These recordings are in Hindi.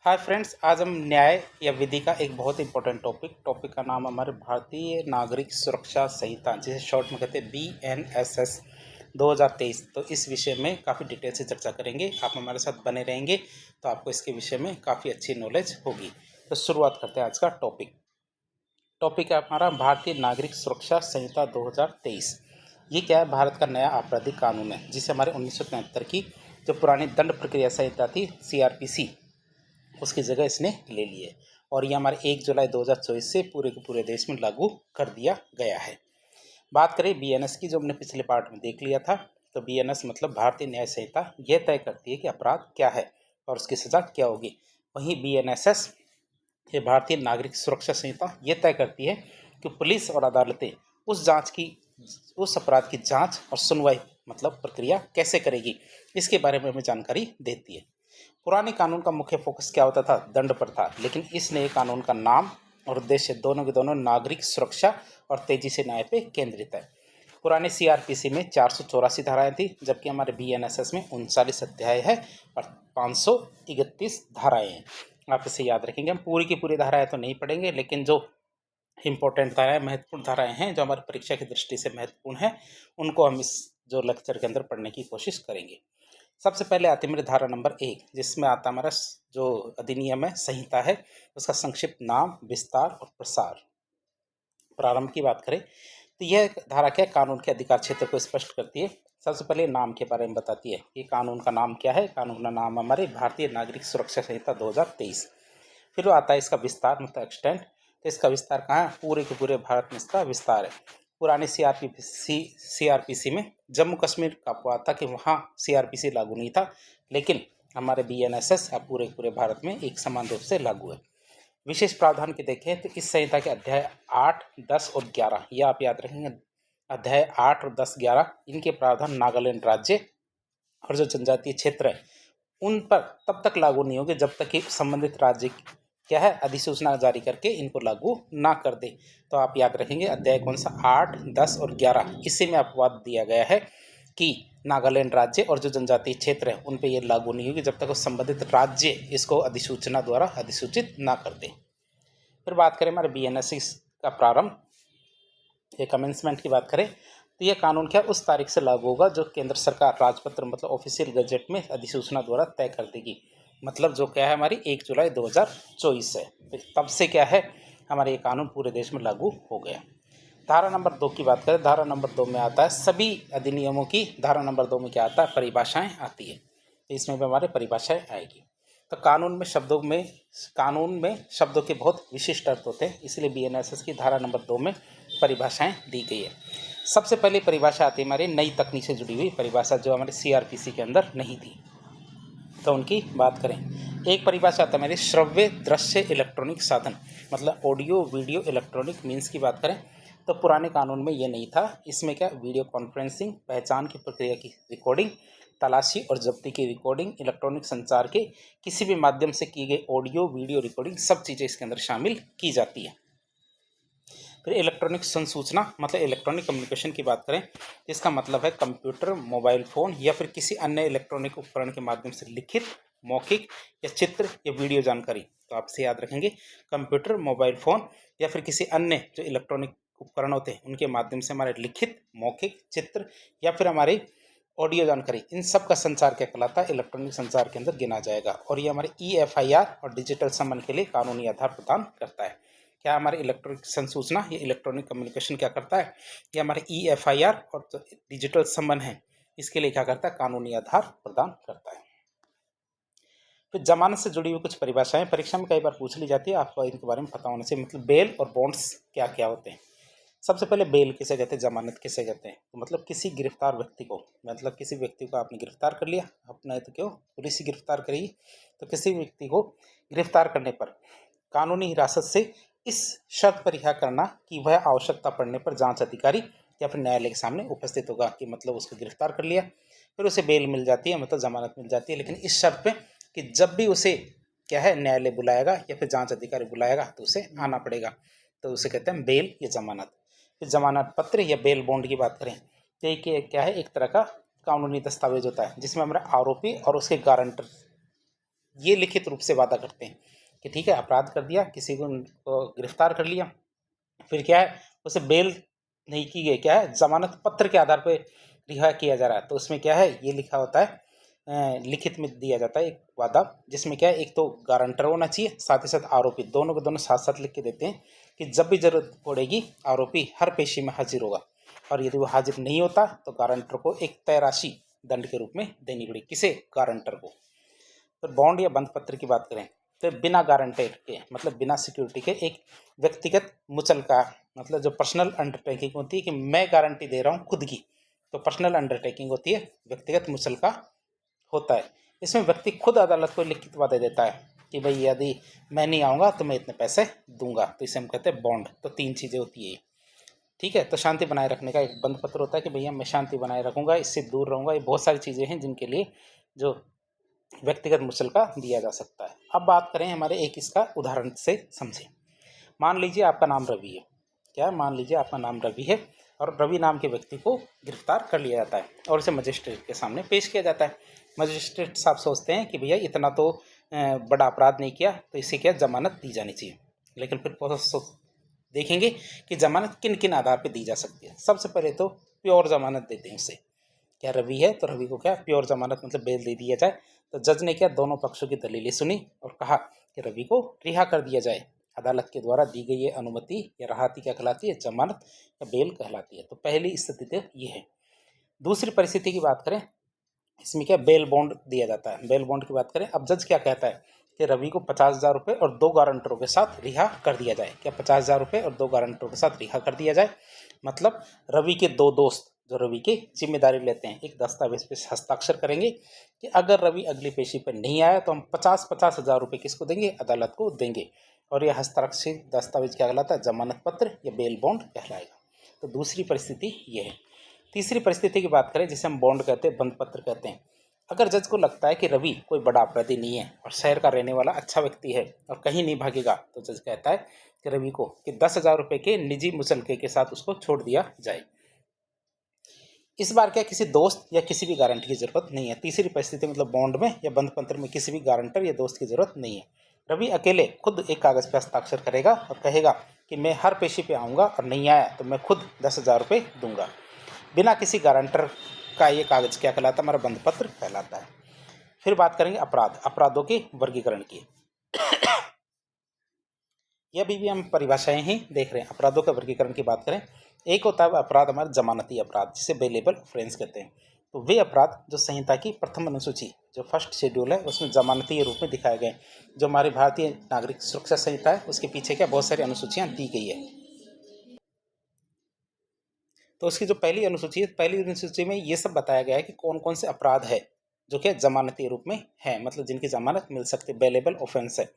हाय फ्रेंड्स, आज हम न्याय या विधि का एक बहुत इंपॉर्टेंट टॉपिक का नाम हमारे भारतीय नागरिक सुरक्षा संहिता, जिसे शॉर्ट में कहते हैं BNSS 2023। तो इस विषय में काफ़ी डिटेल से चर्चा करेंगे। आप हमारे साथ बने रहेंगे तो आपको इसके विषय में काफ़ी अच्छी नॉलेज होगी। तो शुरुआत करते हैं आज का टॉपिक है हमारा भारतीय नागरिक सुरक्षा संहिता 2023। ये क्या है? भारत का नया आपराधिक कानून है, जिसे हमारे 1973 की जो पुरानी दंड प्रक्रिया संहिता थी CRPC, उसकी जगह इसने ले ली है। और ये हमारे 1 जुलाई 2024 से पूरे के पूरे देश में लागू कर दिया गया है। बात करें BNS की, जो हमने पिछले पार्ट में देख लिया था। तो BNS मतलब भारतीय न्याय संहिता, यह तय करती है कि अपराध क्या है और उसकी सजा क्या होगी। वहीं BNSS ये भारतीय नागरिक सुरक्षा संहिता ये तय करती है कि पुलिस और अदालतें उस अपराध की जांच और सुनवाई मतलब प्रक्रिया कैसे करेगी, इसके बारे में हमें जानकारी देती है। पुराने कानून का मुख्य फोकस क्या होता था? दंड पर था, लेकिन इस नए कानून का नाम और उद्देश्य दोनों के दोनों नागरिक सुरक्षा और तेजी से न्याय पे केंद्रित है। पुराने CRPC में 484 धाराएं थी, जबकि हमारे BNSS में 39 अध्याय है और 531 धाराएं हैं। आप इसे याद रखेंगे। हम पूरी की पूरी धाराएं तो नहीं पढ़ेंगे, लेकिन जो इम्पोर्टेंट धाराएं, महत्वपूर्ण धाराएं हैं, जो हमारी परीक्षा की दृष्टि से महत्वपूर्ण है, उनको हम इस जो लेक्चर के अंदर पढ़ने की कोशिश करेंगे। सबसे पहले आती है मेरी धारा नंबर 1, जिसमें आता हमारा जो अधिनियम है, संहिता है, उसका संक्षिप्त नाम, विस्तार और प्रसार। प्रारंभ की बात करें तो यह धारा क्या कानून के अधिकार क्षेत्र को स्पष्ट करती है। सबसे पहले नाम के बारे में बताती है कि कानून का नाम क्या है। कानून का नाम हमारे भारतीय नागरिक सुरक्षा संहिता 2023। फिर आता है इसका विस्तार मतलब एक्सटेंट। तो इसका विस्तार कहाँ है? पूरे के पूरे भारत में इसका विस्तार है। पुराने CRPC में जम्मू कश्मीर का आपको आता कि वहाँ CRPC लागू नहीं था, लेकिन हमारे BNSS अब पूरे पूरे भारत में एक समान रूप से लागू है। विशेष प्रावधान के देखें तो इस संहिता के अध्याय 8, 10 और 11, ये आप याद रखेंगे। अध्याय 8 और 10, 11 इनके प्रावधान नागालैंड राज्य और जो जनजातीय क्षेत्र है उन पर तब तक लागू नहीं होंगे जब तक कि संबंधित राज्य क्या है अधिसूचना जारी करके इनको लागू ना कर दे। तो आप याद रखेंगे अध्याय कौन सा? 8, 10 और 11। इसी में अपवाद दिया गया है कि नागालैंड राज्य और जो जनजातीय क्षेत्र है उन पे ये लागू नहीं होगी जब तक वो संबंधित राज्य इसको अधिसूचना द्वारा अधिसूचित ना कर दे। फिर बात करें हमारे BNSS का प्रारंभ, ये कमेंसमेंट की बात करें तो यह कानून क्या उस तारीख से लागू होगा जो केंद्र सरकार राजपत्र मतलब ऑफिशियल गजट में अधिसूचना द्वारा तय कर देगी। मतलब जो क्या है हमारी 1 जुलाई 2024 है। तब से क्या है हमारे ये कानून पूरे देश में लागू हो गया। धारा नंबर 2 की बात करें, धारा नंबर 2 में आता है सभी अधिनियमों की। धारा नंबर 2 में क्या आता है? परिभाषाएं आती है। तो इसमें भी हमारे परिभाषाएं आएगी। तो कानून में शब्दों के बहुत विशिष्ट अर्थ होते हैं, इसलिए BNSS की धारा नंबर 2 में परिभाषाएं दी गई है। सबसे पहले परिभाषा आती है हमारी नई तकनीक से जुड़ी हुई परिभाषा, जो हमारे CRPC के अंदर नहीं थी। तो उनकी बात करें, एक परिभाषा आता है हमारी श्रव्य दृश्य इलेक्ट्रॉनिक साधन, मतलब ऑडियो वीडियो इलेक्ट्रॉनिक मीन्स की बात करें तो पुराने कानून में ये नहीं था। इसमें क्या वीडियो कॉन्फ्रेंसिंग, पहचान की प्रक्रिया की रिकॉर्डिंग, तलाशी और जब्ती की रिकॉर्डिंग, इलेक्ट्रॉनिक संचार के किसी भी माध्यम से की गई ऑडियो वीडियो रिकॉर्डिंग, सब चीज़ें इसके अंदर शामिल की जाती है। फिर इलेक्ट्रॉनिक संसूचना मतलब इलेक्ट्रॉनिक कम्युनिकेशन की बात करें तो इसका मतलब है कंप्यूटर, मोबाइल फ़ोन या फिर किसी अन्य इलेक्ट्रॉनिक उपकरण के माध्यम से लिखित, मौखिक या चित्र या वीडियो जानकारी। तो आपसे याद रखेंगे कंप्यूटर, मोबाइल फ़ोन या फिर किसी अन्य जो इलेक्ट्रॉनिक उपकरण होते हैं उनके माध्यम से हमारे लिखित, मौखिक, चित्र या फिर हमारी ऑडियो जानकारी, इन सब का संचार क्या कहलाता है? इलेक्ट्रॉनिक संचार के अंदर गिना जाएगा। और ये हमारे EFIR और डिजिटल समन के लिए कानूनी आधार प्रदान करता है। क्या हमारे इलेक्ट्रॉनिक संसूचना, ये इलेक्ट्रॉनिक कम्युनिकेशन क्या करता है? ये हमारे EFIR और डिजिटल समन है, इसके लिए क्या करता है? कानूनी आधार प्रदान करता है। फिर जमानत से जुड़ी हुई कुछ परिभाषाएं परीक्षा में कई बार पूछ ली जाती है, आपको इनके बारे में पता होना चाहिए। मतलब बेल और बॉन्ड्स क्या क्या होते हैं। सबसे पहले बेल किसे कहते हैं, जमानत किसे कहते हैं? तो मतलब किसी गिरफ्तार व्यक्ति को, मतलब किसी व्यक्ति को आपने गिरफ्तार कर लिया, अपना तो क्यों पुलिस ही गिरफ्तार करेगी, तो किसी व्यक्ति को गिरफ्तार करने पर कानूनी हिरासत से इस शर्त पर रिहा करना कि वह आवश्यकता पड़ने पर जांच अधिकारी या फिर न्यायालय के सामने उपस्थित होगा, कि मतलब उसको गिरफ्तार कर लिया, फिर उसे बेल मिल जाती है, मतलब जमानत मिल जाती है, लेकिन इस शर्त पे कि जब भी उसे क्या है न्यायालय बुलाएगा या फिर जांच अधिकारी बुलाएगा तो उसे आना पड़ेगा। तो उसे कहते हैं बेल या जमानत। फिर जमानत पत्र या बेल बॉन्ड की बात करें तो ये क्या है? एक तरह का कानूनी दस्तावेज होता है जिसमें हमारा आरोपी और उसके गारंटर ये लिखित रूप से वादा करते हैं कि ठीक है अपराध कर दिया, किसी को गिरफ्तार कर लिया, फिर क्या है उसे बेल नहीं की गई, क्या है जमानत पत्र के आधार पर रिहा किया जा रहा है, तो उसमें क्या है ये लिखा होता है, लिखित में दिया जाता है एक वादा, जिसमें क्या है एक तो गारंटर होना चाहिए, साथ ही साथ आरोपी, दोनों के दोनों साथ साथ लिख के देते हैं कि जब भी जरूरत पड़ेगी आरोपी हर पेशी में हाजिर होगा, और यदि वो हाजिर नहीं होता तो गारंटर को एक तय राशि दंड के रूप में देनी पड़ेगी, किसे, गारंटर को। तो बॉन्ड या बंध पत्र की बात करें तो बिना गारंटर के मतलब बिना सिक्योरिटी के एक व्यक्तिगत मुचलका, मतलब जो पर्सनल अंडरटेकिंग होती है कि मैं गारंटी दे रहा हूँ खुद की, तो पर्सनल अंडरटेकिंग होती है, व्यक्तिगत मुचलका होता है। इसमें व्यक्ति खुद अदालत को लिखित वादा देता है कि भाई यदि मैं नहीं आऊँगा तो मैं इतने पैसे दूंगा, तो इसे हम कहते हैं बॉन्ड। तो 3 चीज़ें होती है, ठीक है। तो शांति बनाए रखने का एक बंध पत्र होता है कि भैया मैं शांति बनाए रखूंगा, इससे दूर रहूंगा, ये बहुत सारी चीज़ें हैं जिनके लिए जो व्यक्तिगत मुचलका दिया जा सकता है। अब बात करें हमारे एक इसका उदाहरण से समझें। मान लीजिए आपका नाम रवि है, क्या मान लीजिए आपका नाम रवि है और रवि नाम के व्यक्ति को गिरफ्तार कर लिया जाता है और उसे मजिस्ट्रेट के सामने पेश किया जाता है। मजिस्ट्रेट साहब सोचते हैं कि भैया इतना तो बड़ा अपराध नहीं किया, तो इसे क्या जमानत दी जानी चाहिए, लेकिन फिर देखेंगे कि जमानत किन किन आधार पर दी जा सकती है। सबसे पहले तो प्योर जमानत देते हैं उसे, क्या रवि है तो रवि को क्या प्योर जमानत मतलब बेल दे दिया जाए। तो जज ने क्या दोनों पक्षों की दलीलें सुनी और कहा कि रवि को रिहा कर दिया जाए। अदालत के द्वारा दी गई ये अनुमति या राहती क्या कहलाती है, जमानत या बेल कहलाती है। तो पहली स्थिति तो ये है। दूसरी परिस्थिति की बात करें, इसमें क्या बेल बॉन्ड दिया जाता है। बेल बॉन्ड की बात करें, अब जज क्या कहता है कि रवि को 50,000 रुपये और 2 गारंटरों के साथ रिहा कर दिया जाए। क्या 50,000 रुपये और 2 गारंटरों के साथ रिहा कर दिया जाए, मतलब रवि के 2 दोस्त जो रवि की जिम्मेदारी लेते हैं एक दस्तावेज पे हस्ताक्षर करेंगे कि अगर रवि अगली पेशी पर नहीं आया तो हम 50-50 हज़ार रुपये किसको देंगे, अदालत को देंगे। और यह हस्ताक्षरित दस्तावेज क्या कहलाता है, जमानत पत्र या बेल बॉन्ड कहलाएगा। तो दूसरी परिस्थिति ये है। तीसरी परिस्थिति की बात करें जिसे हम बॉन्ड कहते हैं, बंध पत्र कहते हैं। अगर जज को लगता है कि रवि कोई बड़ा अपराधी नहीं है और शहर का रहने वाला अच्छा व्यक्ति है और कहीं नहीं भागेगा, तो जज कहता है कि रवि को कि 10,000 रुपये के निजी मुचलके के साथ उसको छोड़ दिया जाए। इस बार क्या किसी दोस्त या किसी भी गारंटी की जरूरत नहीं है। तीसरी परिस्थिति मतलब बॉन्ड में या बंध पत्र में किसी भी गारंटर या दोस्त की जरूरत नहीं है। रवि अकेले खुद एक कागज पर हस्ताक्षर करेगा और कहेगा कि मैं हर पेशी पे आऊँगा और नहीं आया तो मैं खुद 10,000 रुपये दूंगा। बिना किसी गारंटर का ये कागज क्या कहलाता है, हमारा बंध पत्र कहलाता है। फिर बात करेंगे अपराधों के वर्गीकरण की। ये अभी भी हम परिभाषाएं ही देख रहे हैं। अपराधों के वर्गीकरण की बात करें, एक होता है अपराध हमारा जमानती अपराध जिसे बेलेबल ऑफेंस कहते हैं। तो वे अपराध जो संहिता की प्रथम अनुसूची जो फर्स्ट शेड्यूल है उसमें जमानती रूप में दिखाए गए। जो हमारी भारतीय नागरिक सुरक्षा संहिता है उसके पीछे क्या बहुत सारी अनुसूचियां दी गई है। तो उसकी जो पहली अनुसूची है, पहली अनुसूची में ये सब बताया गया है कि कौन कौन से अपराध है जो कि जमानती रूप में है, मतलब जिनकी जमानत मिल सकती है, बेलेबल ऑफेंस है।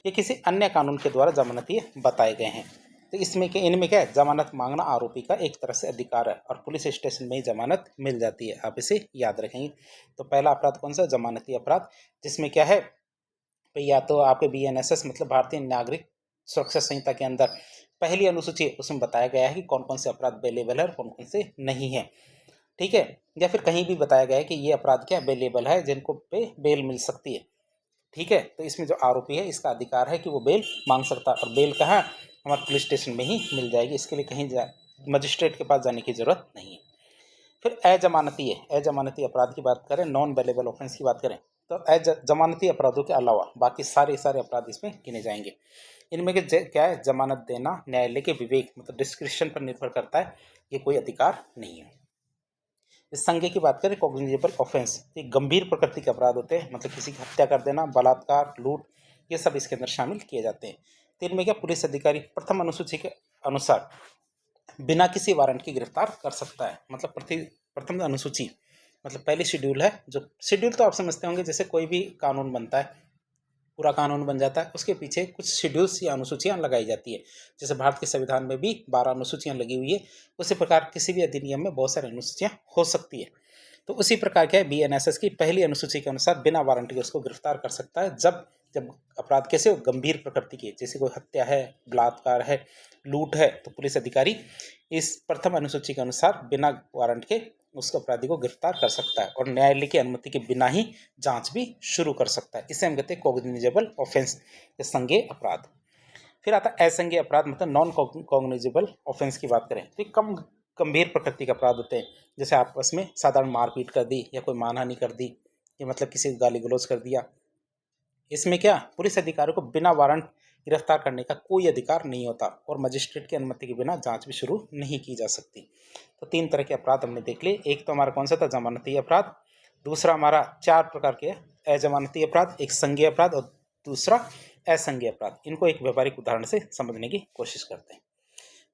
ये किसी अन्य कानून के द्वारा जमानती बताए गए हैं। तो इसमें क्या, इनमें क्या है, जमानत मांगना आरोपी का एक तरह से अधिकार है और पुलिस स्टेशन में ही जमानत मिल जाती है। आप इसे याद रखेंगे। तो पहला अपराध कौन सा, जमानती अपराध, जिसमें क्या है या तो आपके BNSS मतलब भारतीय नागरिक सुरक्षा संहिता के अंदर पहली अनुसूची उसमें बताया गया है कि कौन कौन से अपराध बेलेबल है और कौन कौन से नहीं है, ठीक है। या फिर कहीं भी बताया गया है कि ये अपराध क्या बेलेबल है, जिनको पे बेल मिल सकती है, ठीक है। तो इसमें जो आरोपी है इसका अधिकार है कि वो बेल मांग सकता है और बेल कहाँ, हमारे पुलिस स्टेशन में ही मिल जाएगी। इसके लिए कहीं मजिस्ट्रेट के पास जाने की जरूरत नहीं है। फिर अजमानती अपराध की बात करें, नॉन बेलेबल ऑफेंस की बात करें, तो जमानती अपराधों के अलावा बाकी सारे अपराध इसमें गिने जाएंगे। इनमें क्या है, जमानत देना न्यायालय के विवेक मतलब डिस्क्रिप्शन पर निर्भर करता है, ये कोई अधिकार नहीं है। इस संज्ञा की बात करें, कॉग्निजेबल ऑफेंस, ये गंभीर प्रकृति के अपराध होते हैं, मतलब किसी की हत्या कर देना, बलात्कार, लूट, ये सब इसके अंदर शामिल किए जाते हैं। तो इनमें क्या प्रथम अधिकारी प्रथम अनुसूची के अनुसार बिना किसी वारंट की गिरफ्तार कर सकता है। मतलब प्रथम अनुसूची मतलब पहली शेड्यूल है। जो शेड्यूल तो आप समझते होंगे, जैसे कोई भी कानून बनता है, पूरा कानून बन जाता है, उसके पीछे कुछ शेड्यूल्स या अनुसूचियां लगाई जाती है। जैसे भारत के संविधान में भी 12 अनुसूचियां लगी हुई है, उसी प्रकार किसी भी अधिनियम में बहुत सारी अनुसूचियां हो सकती है। तो उसी प्रकार क्या है, BNSS की पहली अनुसूची के अनुसार बिना वारंट के उसको गिरफ्तार कर सकता है जब जब अपराध कैसे हो, गंभीर प्रकृति के, जैसे कोई हत्या है, बलात्कार है, लूट है, तो पुलिस अधिकारी इस प्रथम अनुसूची के अनुसार बिना वारंट के उस अपराधी को गिरफ्तार कर सकता है और न्यायालय की अनुमति के बिना ही जांच भी शुरू कर सकता है। इसे हम कहते हैं कॉग्निजेबल ऑफेंस, संज्ञेय अपराध। फिर आता है असंज्ञेय अपराध, मतलब नॉन कॉग्निजेबल ऑफेंस की बात करें तो कम गंभीर प्रकृति के अपराध होते हैं, जैसे आपस में साधारण मारपीट कर दी या कोई मानहानि कर दी, या मतलब किसी को गाली गलौज कर दिया। इसमें क्या पुलिस अधिकारियों को बिना वारंट गिरफ्तार करने का कोई अधिकार नहीं होता और मजिस्ट्रेट की अनुमति के बिना जांच भी शुरू नहीं की जा सकती। तो 3 तरह के अपराध हमने देख लिए। एक तो हमारा कौन सा था, जमानती अपराध। दूसरा हमारा 4 प्रकार के अजमानती अपराध, एक संज्ञेय अपराध और दूसरा असंज्ञेय अपराध। इनको एक व्यवहारिक उदाहरण से समझने की कोशिश करते हैं।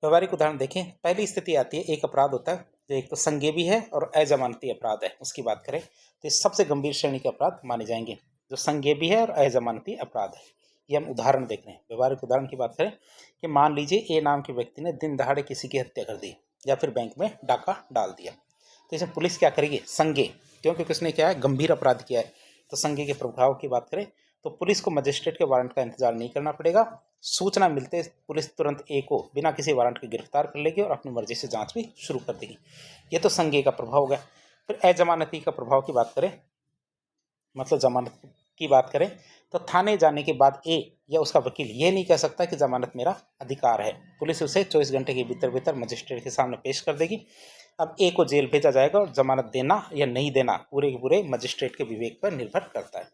व्यवहारिक उदाहरण देखें। पहली स्थिति आती है, एक अपराध होता है जो एक तो संज्ञेय भी है और अजमानती अपराध है, उसकी बात करें तो ये सबसे गंभीर श्रेणी के अपराध माने जाएंगे, जो संज्ञेय भी है और अजमानती अपराध है। ये हम उदाहरण देख रहे हैं। व्यवहारिक उदाहरण की बात करें कि मान लीजिए ए नाम के व्यक्ति ने दिन दहाड़े किसी की हत्या कर दी या फिर बैंक में डाका डाल दिया, तो इसमें पुलिस क्या करेगी, संज्ञेय, क्योंकि उसने क्या है, गंभीर अपराध किया है। तो संज्ञेय के प्रभाव की बात करें तो पुलिस को मजिस्ट्रेट के वारंट का इंतजार नहीं करना पड़ेगा। सूचना मिलते पुलिस तुरंत ए को बिना किसी वारंट के गिरफ्तार कर लेगी और अपनी मर्जी से जांच भी शुरू कर देगी। ये तो संज्ञेय का प्रभाव हो गया। फिर अजमानती का प्रभाव की बात करें, मतलब जमानत की बात करें तो थाने जाने के बाद ए या उसका वकील ये नहीं कह सकता कि जमानत मेरा अधिकार है। पुलिस उसे 24 घंटे के भीतर भीतर मजिस्ट्रेट के सामने पेश कर देगी। अब ए को जेल भेजा जाएगा और जमानत देना या नहीं देना पूरे के पूरे मजिस्ट्रेट के विवेक पर निर्भर करता है।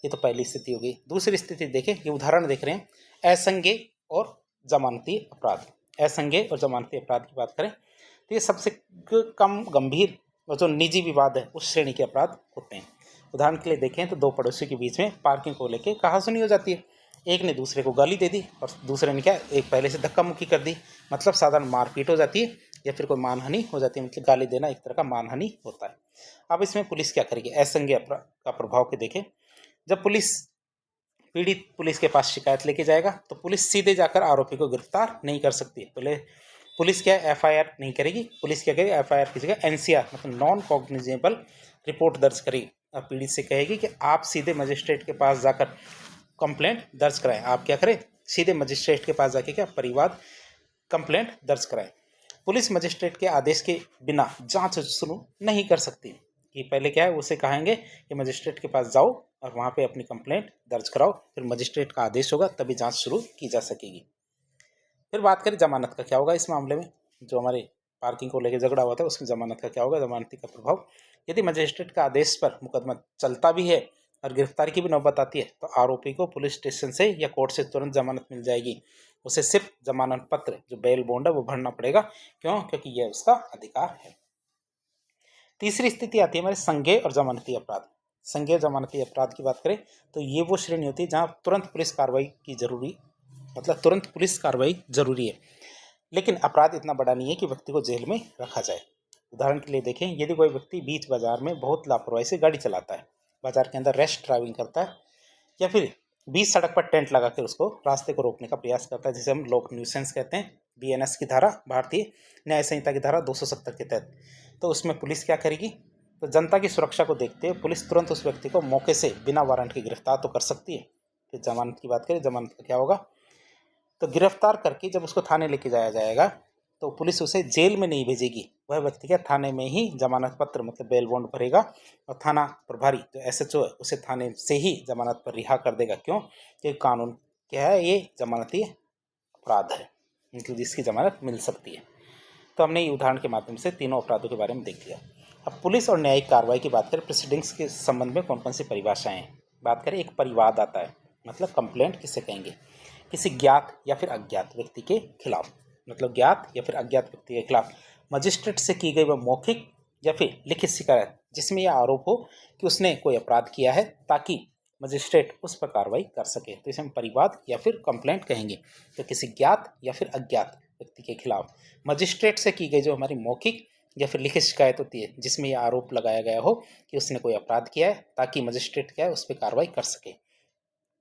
ये तो पहली स्थिति हो गई। दूसरी स्थिति देखें, ये उदाहरण देख रहे हैं असंज्ञेय और जमानती अपराध। असंज्ञेय और जमानती अपराध की बात करें तो ये सबसे कम गंभीर और जो निजी विवाद है उस श्रेणी के अपराध होते हैं। उदाहरण के लिए देखें तो 2 पड़ोसी के बीच में पार्किंग को लेकर कहासुनी हो जाती है। एक ने दूसरे को गाली दे दी और दूसरे ने क्या, एक पहले से धक्का मुक्की कर दी, मतलब साधारण मारपीट हो जाती है या फिर कोई मानहानि हो जाती है, मतलब गाली देना एक तरह का मानहानि होता है। अब इसमें पुलिस क्या करेगी, असंज्ञेय अपराध का प्रभाव के देखें। जब पीड़ित पुलिस के पास शिकायत लेके जाएगा तो पुलिस सीधे जाकर आरोपी को गिरफ्तार नहीं कर सकती। पहले पुलिस क्या एफआईआर नहीं करेगी, पुलिस क्या करेगी, एफआईआर की जगह एनसीआर मतलब नॉन कॉग्निजेबल रिपोर्ट दर्ज करेगी। अब पीड़ित से कहेगी कि आप सीधे मजिस्ट्रेट के पास जाकर कंप्लेंट दर्ज कराएं। आप क्या करें, सीधे मजिस्ट्रेट के पास जाके क्या परिवाद कंप्लेंट दर्ज कराएं। पुलिस मजिस्ट्रेट के आदेश के बिना जांच शुरू नहीं कर सकती। कि पहले क्या है, उसे कहेंगे कि मजिस्ट्रेट के पास जाओ और वहाँ पे अपनी कंप्लेंट दर्ज कराओ, फिर मजिस्ट्रेट का आदेश होगा तभी जांच शुरू की जा सकेगी। फिर बात करें जमानत का क्या होगा इस मामले में, जो हमारे पार्किंग को लेकर झगड़ा हुआ था उसमें जमानत का क्या होगा, जमानती का प्रभाव। यदि मजिस्ट्रेट का आदेश पर मुकदमा चलता भी है और गिरफ्तारी की भी नौबत आती है तो आरोपी को पुलिस स्टेशन से या कोर्ट से तुरंत जमानत मिल जाएगी। उसे सिर्फ जमानत पत्र जो बेल बॉन्ड है वो भरना पड़ेगा। क्यों, क्योंकि यह उसका अधिकार है। तीसरी स्थिति आती है हमारे संज्ञेय और जमानती अपराध। संज्ञेय जमानती अपराध की बात करें तो ये वो श्रेणी होती है जहां तुरंत पुलिस कार्रवाई की जरूरी, मतलब तुरंत पुलिस कार्रवाई जरूरी है, लेकिन अपराध इतना बड़ा नहीं है कि व्यक्ति को जेल में रखा जाए। उदाहरण के लिए देखें, यदि कोई व्यक्ति बीच बाजार में बहुत लापरवाही से गाड़ी चलाता है, बाजार के अंदर रैश ड्राइविंग करता है, या फिर बीच सड़क पर टेंट लगा कर उसको रास्ते को रोकने का प्रयास करता है, जिसे हम लोक न्यूसेंस कहते हैं, बीएनएस की धारा, भारतीय न्याय संहिता की धारा 270 के तहत, तो उसमें पुलिस क्या करेगी, तो जनता की सुरक्षा को देखते हुए पुलिस तुरंत उस व्यक्ति को मौके से बिना वारंट के गिरफ्तार तो कर सकती है। फिर जमानत की बात करें, जमानत का क्या होगा, तो गिरफ्तार करके जब उसको थाने लेके जाया जाएगा तो पुलिस उसे जेल में नहीं भेजेगी, वह व्यक्ति क्या थाने में ही जमानत पत्र मतलब बेल बॉन्ड भरेगा और थाना प्रभारी जो एसएचओ है उसे थाने से ही जमानत पर रिहा कर देगा। क्यों, क्योंकि कानून क्या है, ये जमानती अपराध है, मतलब जिसकी जमानत मिल सकती है। तो हमने ये उदाहरण के माध्यम से तीनों अपराधों के बारे में देख लिया। अब पुलिस और न्यायिक कार्रवाई की बात करें, प्रेसिडेंट्स के संबंध में कौन कौन सी परिभाषाएं हैं। बात करें, एक परिवाद आता है, मतलब कंप्लेंट किसे कहेंगे, किसी ज्ञात या फिर अज्ञात व्यक्ति के खिलाफ, मतलब ज्ञात या फिर अज्ञात व्यक्ति के खिलाफ मजिस्ट्रेट से की गई वह मौखिक या फिर लिखित शिकायत जिसमें यह आरोप हो कि उसने कोई अपराध किया है, ताकि मजिस्ट्रेट उस पर कार्रवाई कर सके, तो इसे हम परिवाद या फिर कंप्लेंट कहेंगे। तो किसी ज्ञात या फिर अज्ञात व्यक्ति के खिलाफ मजिस्ट्रेट से की गई जो हमारी मौखिक या फिर लिखित शिकायत होती है, जिसमें यह आरोप लगाया गया हो कि उसने कोई अपराध किया है, ताकि मजिस्ट्रेट क्या है उस पर कार्रवाई कर सके,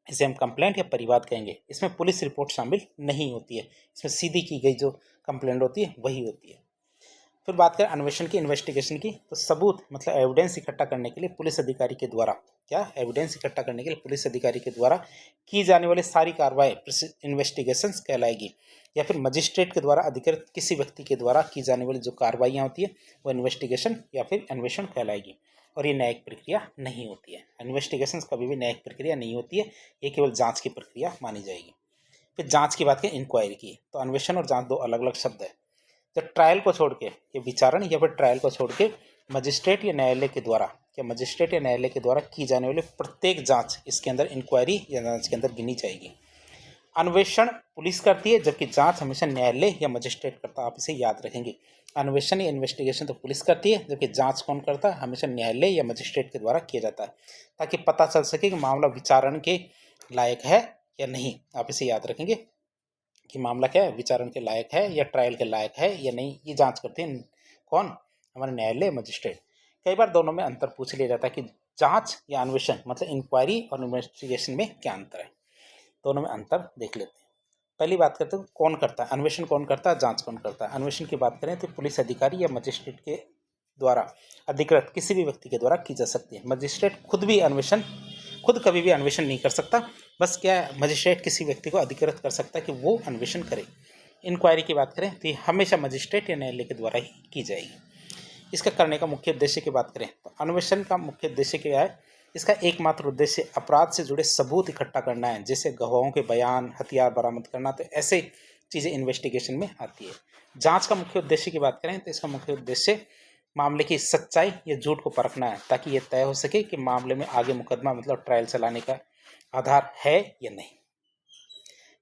इसे हम कंप्लेंट या परिवाद कहेंगे। इसमें पुलिस रिपोर्ट शामिल नहीं होती है, इसमें सीधी की गई जो कंप्लेंट होती है वही होती है। फिर बात करें अन्वेषण की, इन्वेस्टिगेशन की, तो सबूत मतलब एविडेंस इकट्ठा करने के लिए पुलिस अधिकारी के द्वारा एविडेंस इकट्ठा करने के लिए पुलिस अधिकारी के द्वारा की जाने वाली सारी कार्रवाई इन्वेस्टिगेशंस कहलाएगी। या फिर मजिस्ट्रेट के द्वारा अधिकृत किसी व्यक्ति के द्वारा की जाने वाली जो कार्रवाइयाँ होती है वो इन्वेस्टिगेशन या फिर अन्वेषण कहलाएगी, और ये न्यायिक प्रक्रिया नहीं होती है। इन्वेस्टिगेशन कभी भी न्यायिक प्रक्रिया नहीं होती है, ये केवल जाँच की प्रक्रिया मानी जाएगी। फिर जाँच की बात करें, इंक्वायरी की, तो अन्वेषण और जाँच दो अलग अलग शब्द है। जब ट्रायल को छोड़ के, ये विचारण या फिर ट्रायल को छोड़ के मजिस्ट्रेट या न्यायालय के द्वारा की जाने वाली प्रत्येक जांच इसके अंदर इंक्वायरी या जांच के अंदर गिनी जाएगी। अन्वेषण पुलिस करती है, जबकि जांच हमेशा न्यायालय या मजिस्ट्रेट करता है। आप इसे याद रखेंगे, अन्वेषण या इन्वेस्टिगेशन तो पुलिस करती है, जबकि जांच कौन करता है? हमेशा न्यायालय या मजिस्ट्रेट के द्वारा किया जाता है, ताकि पता चल सके कि मामला विचारण के लायक है या नहीं। आप इसे याद रखेंगे कि मामला क्या है, विचारण के लायक है या ट्रायल के लायक है या नहीं, ये जांच करते हैं कौन? हमारे न्यायालय, मजिस्ट्रेट। कई बार दोनों में अंतर पूछ लिया जाता है कि जांच या अन्वेषण मतलब इंक्वायरी और इन्वेस्टिगेशन में क्या अंतर है। दोनों में अंतर देख लेते हैं। पहली बात करते हैं कौन करता है, अन्वेषण कौन करता है, जांच कौन करता है। अन्वेषण की बात करें तो पुलिस अधिकारी या मजिस्ट्रेट के द्वारा अधिकृत किसी भी व्यक्ति के द्वारा की जा सकती है। मजिस्ट्रेट खुद कभी भी अन्वेषण नहीं कर सकता, बस क्या है, मजिस्ट्रेट किसी व्यक्ति को अधिकृत कर सकता है कि वो अन्वेषण करे। इंक्वायरी की बात करें तो ये हमेशा मजिस्ट्रेट या न्यायालय के द्वारा ही की जाएगी। इसका करने का मुख्य उद्देश्य की बात करें तो अन्वेषण का मुख्य उद्देश्य क्या है? इसका एकमात्र उद्देश्य अपराध से जुड़े सबूत इकट्ठा करना है, जैसे गवाहों के बयान, हथियार बरामद करना, तो ऐसे चीज़ें इन्वेस्टिगेशन में आती है। जांच का मुख्य उद्देश्य की बात करें तो इसका मुख्य उद्देश्य मामले की सच्चाई या झूठ को परखना है, ताकि ये तय हो सके कि मामले में आगे मुकदमा मतलब ट्रायल चलाने का आधार है या नहीं।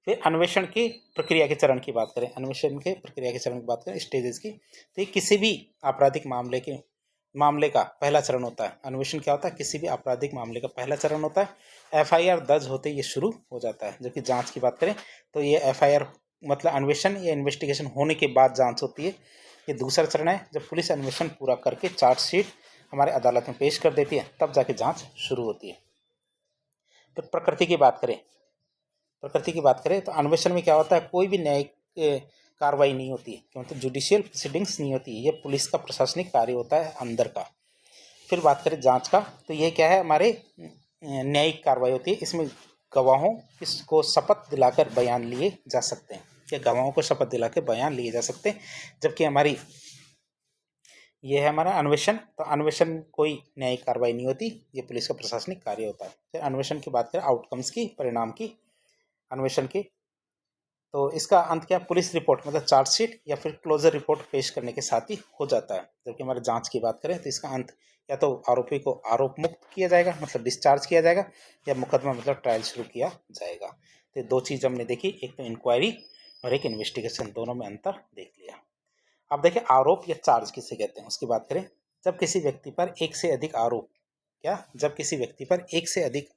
फिर अन्वेषण की प्रक्रिया के चरण की बात करें, स्टेजेस की, तो ये किसी भी आपराधिक मामले का पहला चरण होता है। अन्वेषण क्या होता है? किसी भी आपराधिक मामले का पहला चरण होता है। FIR दर्ज होते ही ये शुरू हो जाता है। जबकि जांच की बात करें तो ये FIR मतलब अन्वेषण या इन्वेस्टिगेशन होने के बाद जांच होती है। ये दूसरा चरण है, जब पुलिस अन्वेषण पूरा करके चार्जशीट हमारे अदालत में पेश कर देती है, तब जाके जांच शुरू होती है। तो प्रकृति की बात करें तो अन्वेषण में क्या होता है? कोई भी न्यायिक कार्रवाई नहीं होती है, मतलब जुडिशियल प्रोसीडिंग्स नहीं होती है। ये पुलिस का प्रशासनिक कार्य होता है अंदर का। फिर बात करें जांच का, तो ये क्या है? हमारे न्यायिक कार्रवाई होती है। इसमें गवाहों को शपथ दिलाकर बयान लिए जा सकते हैं, जबकि ये है हमारा अन्वेषण। तो अन्वेषण कोई न्यायिक कार्रवाई नहीं होती, ये पुलिस का प्रशासनिक कार्य होता है। फिर अन्वेषण की बात करें आउटकम्स की, परिणाम की अन्वेषण की, तो इसका अंत क्या? पुलिस रिपोर्ट मतलब चार्जशीट या फिर क्लोजर रिपोर्ट पेश करने के साथ ही हो जाता है। जबकि हमारे जांच की बात करें तो इसका अंत या तो आरोपी को आरोप मुक्त किया जाएगा मतलब डिस्चार्ज किया जाएगा, या मुकदमा मतलब ट्रायल शुरू किया जाएगा। तो दो चीज़ हमने देखी, एक तो इंक्वायरी और एक इन्वेस्टिगेशन, दोनों में अंतर देख लिया। अब देखिए आरोप या चार्ज किसे कहते हैं उसकी बात करें। जब किसी व्यक्ति पर एक से अधिक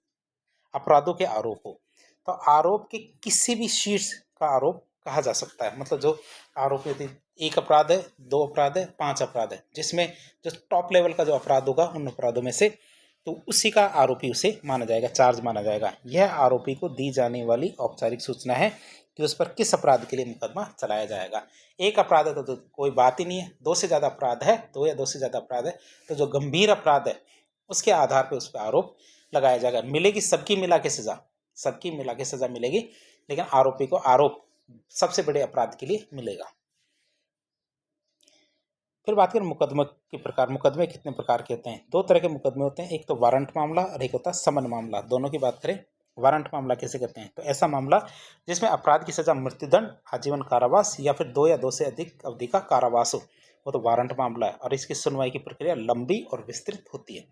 अपराधों के आरोप हो, तो आरोप के किसी भी शीर्ष का आरोप कहा जा सकता है। मतलब जो आरोप यदि एक अपराध है, दो अपराध है, 5 अपराध है, जिसमें जो टॉप लेवल का जो अपराध होगा उन अपराधों में से, तो उसी का आरोपी उसे माना जाएगा, चार्ज माना जाएगा। यह आरोपी को दी जाने वाली औपचारिक सूचना है कि उस पर किस अपराध के लिए मुकदमा चलाया जाएगा। एक अपराध है तो कोई बात ही नहीं है, दो से ज़्यादा अपराध है, तो जो गंभीर अपराध है उसके आधार पर उस पर आरोप लगाया जाएगा। मिलेगी सबकी मिला के सजा मिलेगी, लेकिन आरोपी को आरोप सबसे बड़े अपराध के लिए मिलेगा। फिर बात करें मुकदमे के प्रकार। मुकदमे कितने प्रकार के होते हैं? 2 तरह के मुकदमे होते हैं, एक तो वारंट मामला और एक होता है समन मामला। दोनों की बात करें, वारंट मामला कैसे कहते हैं? तो ऐसा मामला जिसमें अपराध की सजा मृत्युदंड, आजीवन कारावास या फिर 2 या 2 से अधिक अवधि का कारावास हो, वो तो वारंट मामला है, और इसकी सुनवाई की प्रक्रिया लंबी और विस्तृत होती है।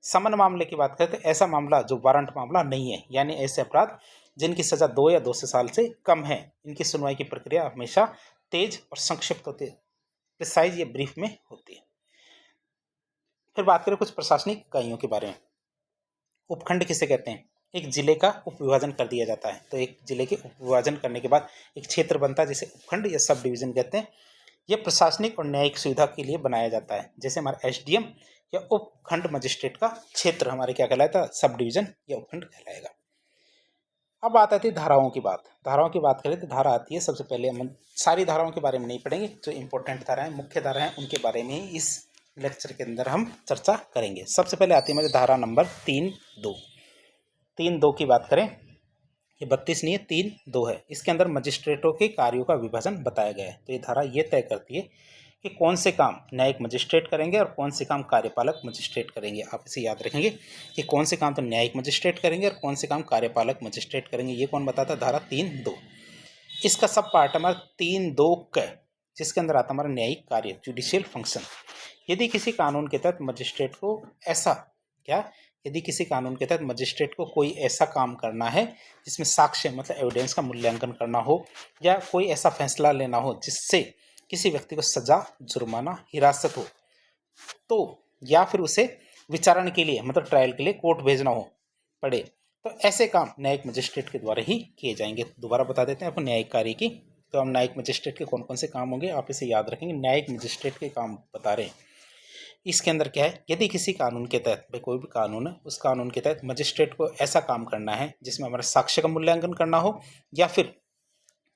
समन मामले की बात करें तो ऐसा मामला जो वारंट मामला नहीं है, यानी ऐसे अपराध जिनकी सजा 2 या 2 से साल से कम है, इनकी सुनवाई की प्रक्रिया हमेशा तेज और संक्षिप्त होती है, प्रिसाइज या ब्रीफ में होती है। फिर बात करें कुछ प्रशासनिक इकाइयों के बारे में। उपखंड किसे कहते हैं? एक जिले का उपविभाजन कर दिया जाता है, तो एक जिले के उपविभाजन करने के बाद एक क्षेत्र बनता है जिसे उपखंड या सब डिवीजन कहते हैं। यह प्रशासनिक और न्यायिक सुविधा के लिए बनाया जाता है। जैसे हमारा SDM या उपखंड मजिस्ट्रेट का क्षेत्र हमारे क्या कहलाता है? सब डिवीजन या उपखंड कहलाएगा। अब बात आती है धाराओं की बात करें तो धारा आती है, सबसे पहले हम सारी धाराओं के बारे में नहीं पढ़ेंगे, जो इंपॉर्टेंट धाराएं, मुख्य धाराएं, उनके बारे में ही इस लेक्चर के अंदर हम चर्चा करेंगे। सबसे पहले आती है हमारी धारा नंबर 3(2). 3(2) की बात करें, ये 32 नहीं है, 3(2) है। इसके अंदर मजिस्ट्रेटों के कार्यों का विभाजन बताया गया है। तो ये धारा ये तय करती है कि कौन से काम न्यायिक मजिस्ट्रेट करेंगे और कौन से काम कार्यपालक मजिस्ट्रेट करेंगे। आप इसे याद रखेंगे कि कौन से काम तो न्यायिक मजिस्ट्रेट करेंगे और कौन से काम कार्यपालक मजिस्ट्रेट करेंगे। ये कौन बताता है? धारा 3(2). इसका सब पार्ट हमारा 3(2) क, जिसके अंदर आता हमारा न्यायिक कार्य, जुडिशियल फंक्शन। यदि किसी कानून के तहत मजिस्ट्रेट को ऐसा क्या यदि किसी कानून के तहत मजिस्ट्रेट को कोई ऐसा काम करना है जिसमें साक्ष्य मतलब एविडेंस का मूल्यांकन करना हो, या कोई ऐसा फैसला लेना हो जिससे किसी व्यक्ति को सजा, जुर्माना, हिरासत हो, तो या फिर उसे विचारण के लिए मतलब ट्रायल के लिए कोर्ट भेजना हो पड़े, तो ऐसे काम न्यायिक मजिस्ट्रेट के द्वारा ही किए जाएंगे। दोबारा बता देते हैं आपको न्यायिक कार्य की। तो हम न्यायिक मजिस्ट्रेट के कौन कौन से काम होंगे आप इसे याद रखेंगे। न्यायिक मजिस्ट्रेट के काम बता रहे हैं। इसके अंदर क्या है, यदि किसी कानून के तहत, भाई कोई भी कानून है, उस कानून के तहत मजिस्ट्रेट को ऐसा काम करना है जिसमें हमारे साक्ष्य का मूल्यांकन करना हो, या फिर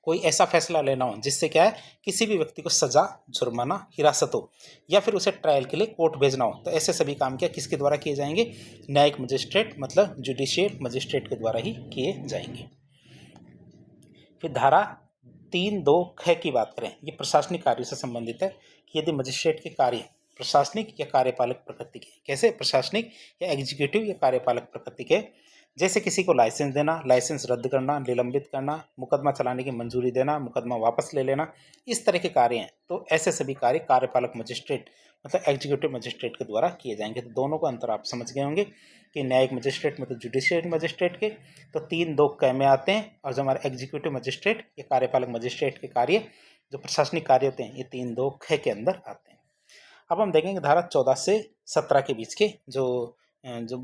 कोई ऐसा फैसला लेना हो जिससे क्या है किसी भी व्यक्ति को सजा, जुर्माना, हिरासत हो, या फिर उसे ट्रायल के लिए कोर्ट भेजना हो, तो ऐसे सभी काम क्या किसके द्वारा किए जाएंगे? न्यायिक मजिस्ट्रेट मतलब जुडिशियल मजिस्ट्रेट के द्वारा ही किए जाएंगे। फिर धारा 3(2) ख की बात करें, ये प्रशासनिक कार्यों से संबंधित है कि यदि मजिस्ट्रेट के कार्य प्रशासनिक या कार्यपालक प्रकृति के, कैसे प्रशासनिक या एग्जीक्यूटिव या कार्यपालक प्रकृति के, जैसे किसी को लाइसेंस देना, लाइसेंस रद्द करना, निलंबित करना, मुकदमा चलाने की मंजूरी देना, मुकदमा वापस ले लेना, इस तरह के कार्य हैं, तो ऐसे सभी कार्य कार्यपालक मजिस्ट्रेट मतलब एग्जीक्यूटिव मजिस्ट्रेट के द्वारा किए जाएंगे। तो दोनों का अंतर आप समझ गए होंगे कि न्यायिक मजिस्ट्रेट मतलब जुडिशियल मजिस्ट्रेट के तो 3(2) क में आते हैं, और जो हमारे एग्जीक्यूटिव मजिस्ट्रेट या कार्यपालक मजिस्ट्रेट के कार्य जो प्रशासनिक कार्य होते हैं ये 3(2) ख के अंदर आते हैं। अब हम देखेंगे धारा 14 से 17 के बीच के जो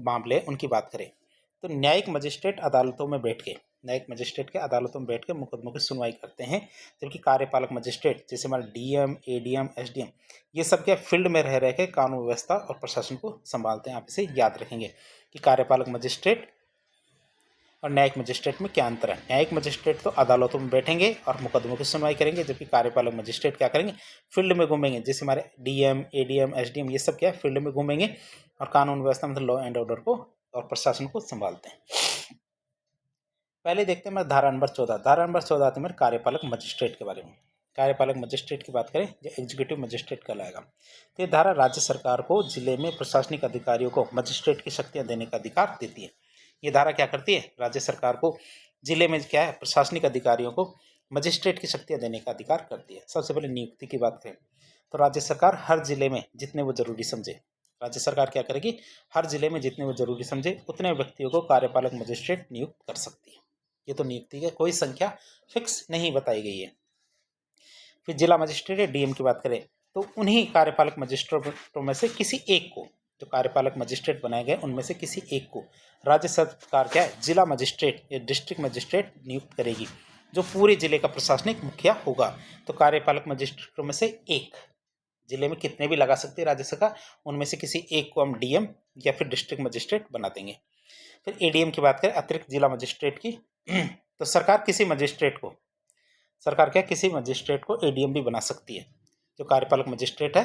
मामले उनकी बात करें। तो न्यायिक मजिस्ट्रेट अदालतों में बैठ के न्यायिक मजिस्ट्रेट के अदालतों में बैठ के मुकदमों की सुनवाई करते हैं, जबकि कार्यपालक मजिस्ट्रेट जैसे हमारे डीएम, एडीएम, एसडीएम ये सब क्या फील्ड में रह के कानून व्यवस्था और प्रशासन को संभालते हैं। आप इसे याद रखेंगे कि कार्यपालक मजिस्ट्रेट और न्यायिक मजिस्ट्रेट में क्या अंतर है। न्यायिक मजिस्ट्रेट तो अदालतों में बैठेंगे और मुकदमों की सुनवाई करेंगे, जबकि कार्यपालक मजिस्ट्रेट क्या करेंगे? फील्ड में घूमेंगे। जैसे हमारे डीएम, एडीएम, एसडीएम ये सब क्या है फील्ड में घूमेंगे और कानून व्यवस्था मतलब लॉ एंड ऑर्डर को और प्रशासन को संभालते हैं। पहले देखते हैं धारा नंबर 14। धारा नंबर 14 आती है कार्यपालक मजिस्ट्रेट के बारे में। कार्यपालक मजिस्ट्रेट की बात करें जो एग्जीक्यूटिव मजिस्ट्रेट कहलाएगा। तो ये धारा राज्य सरकार को जिले में प्रशासनिक अधिकारियों को मजिस्ट्रेट की शक्तियां देने का अधिकार देती है। ये धारा क्या करती है? राज्य सरकार को जिले में क्या है प्रशासनिक अधिकारियों को मजिस्ट्रेट की शक्तियां देने का अधिकार करती है। सबसे पहले नियुक्ति की बात करें तो राज्य सरकार हर जिले में जितने वो जरूरी समझे, राज्य सरकार क्या करेगी? हर जिले में जितने वो जरूरी समझे उतने व्यक्तियों को कार्यपालक मजिस्ट्रेट नियुक्त कर सकती है। ये तो नियुक्ति की कोई संख्या फिक्स नहीं बताई गई है। फिर जिला मजिस्ट्रेट या डीएम की बात करें तो उन्हीं कार्यपालक मजिस्ट्रेटों में से किसी एक को, जो कार्यपालक मजिस्ट्रेट बनाए गए उनमें से किसी एक को राज्य सरकार क्या है जिला मजिस्ट्रेट या डिस्ट्रिक्ट मजिस्ट्रेट नियुक्त करेगी, जो पूरे जिले का प्रशासनिक मुखिया होगा। तो कार्यपालक मजिस्ट्रेटों में से एक, जिले में कितने भी लगा सकते हैं राज्य सरकार, उनमें से किसी एक को हम डीएम या फिर डिस्ट्रिक्ट मजिस्ट्रेट बना देंगे। फिर एडीएम की बात करें अतिरिक्त जिला मजिस्ट्रेट की तो सरकार किसी मजिस्ट्रेट को एडीएम भी बना सकती है। जो कार्यपालक मजिस्ट्रेट है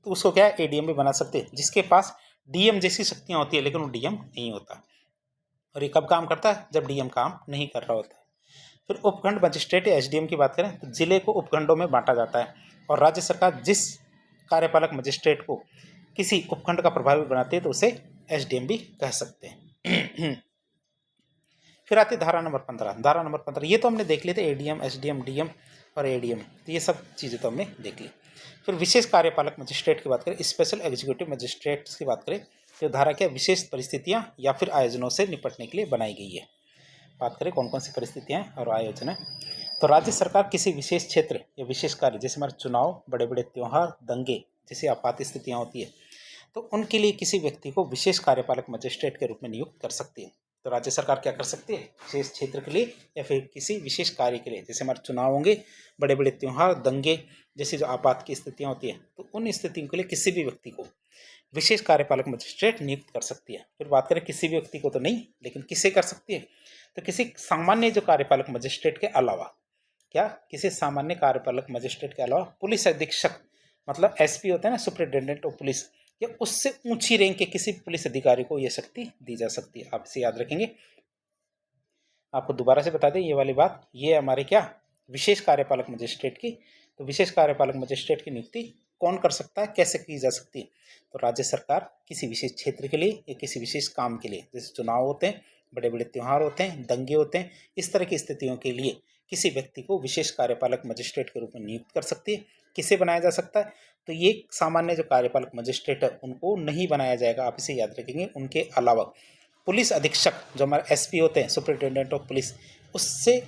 तो उसको क्या है एडीएम भी बना सकते हैं, जिसके पास डीएम जैसी शक्तियां होती है लेकिन वो डीएम नहीं होता। और ये कब काम करता है? जब डीएम काम नहीं कर रहा होता है। फिर उपखंड मजिस्ट्रेट या एसडीएम की बात करें तो जिले को उपखंडों में बांटा जाता है और राज्य सरकार जिस कार्यपालक मजिस्ट्रेट को किसी उपखंड का प्रभावी बनाती है तो उसे एसडीएम भी कह सकते हैं। फिर आती है धारा नंबर 15। धारा नंबर 15 ये तो हमने देख लिए थे, एडीएम, एसडीएम, डीएम और एडीएम, तो ये सब चीज़ें तो हमने देख ली। फिर विशेष कार्यपालक मजिस्ट्रेट की बात करें, स्पेशल एग्जीक्यूटिव मजिस्ट्रेट की बात करें तो धारा क्या विशेष परिस्थितियां या फिर आयोजनों से निपटने के लिए बनाई गई है। बात करें कौन कौन सी परिस्थितियां और आयोजन है तो राज्य सरकार किसी विशेष क्षेत्र या विशेष कार्य जैसे हमारे चुनाव, बड़े बड़े त्यौहार, दंगे जैसी आपात स्थितियां होती है तो उनके लिए किसी व्यक्ति को विशेष कार्यपालक मजिस्ट्रेट के रूप में नियुक्त कर सकती है। तो राज्य सरकार क्या कर सकती है? विशेष क्षेत्र के लिए या फिर किसी विशेष कार्य के लिए, जैसे हमारे चुनाव होंगे, बड़े बड़े त्यौहार, दंगे जैसी जो आपात की स्थितियां होती है तो उन स्थितियों के लिए किसी भी व्यक्ति को विशेष कार्यपालक मजिस्ट्रेट नियुक्त कर सकती है। फिर बात करें किसी भी व्यक्ति को तो नहीं, लेकिन किसे कर सकती है? तो किसी सामान्य जो कार्यपालक मजिस्ट्रेट के अलावा, क्या किसी सामान्य कार्यपालक मजिस्ट्रेट के अलावा पुलिस अधीक्षक मतलब एसपी होते हैं ना, सुपरिटेंडेंट ऑफ पुलिस, या उससे ऊंची रैंक के किसी पुलिस अधिकारी को यह शक्ति दी जा सकती है। आप इसे याद रखेंगे आपको दोबारा से बता दें ये वाली बात, ये हमारे क्या विशेष कार्यपालक मजिस्ट्रेट की। तो विशेष कार्यपालक मजिस्ट्रेट की नियुक्ति कौन कर सकता है, कैसे की जा सकती है? तो राज्य सरकार किसी विशेष क्षेत्र के लिए या किसी विशेष काम के लिए, जैसे चुनाव होते हैं, बड़े बड़े त्यौहार होते हैं, दंगे होते हैं, इस तरह की स्थितियों के लिए किसी व्यक्ति को विशेष कार्यपालक मजिस्ट्रेट के रूप में नियुक्त कर सकती है। किसे बनाया जा सकता है? तो ये सामान्य जो कार्यपालक मजिस्ट्रेट है उनको नहीं बनाया जाएगा, आप इसे याद रखेंगे। उनके अलावा पुलिस अधीक्षक जो हमारे एसपी होते हैं, सुपरिटेंडेंट ऑफ पुलिस, उससे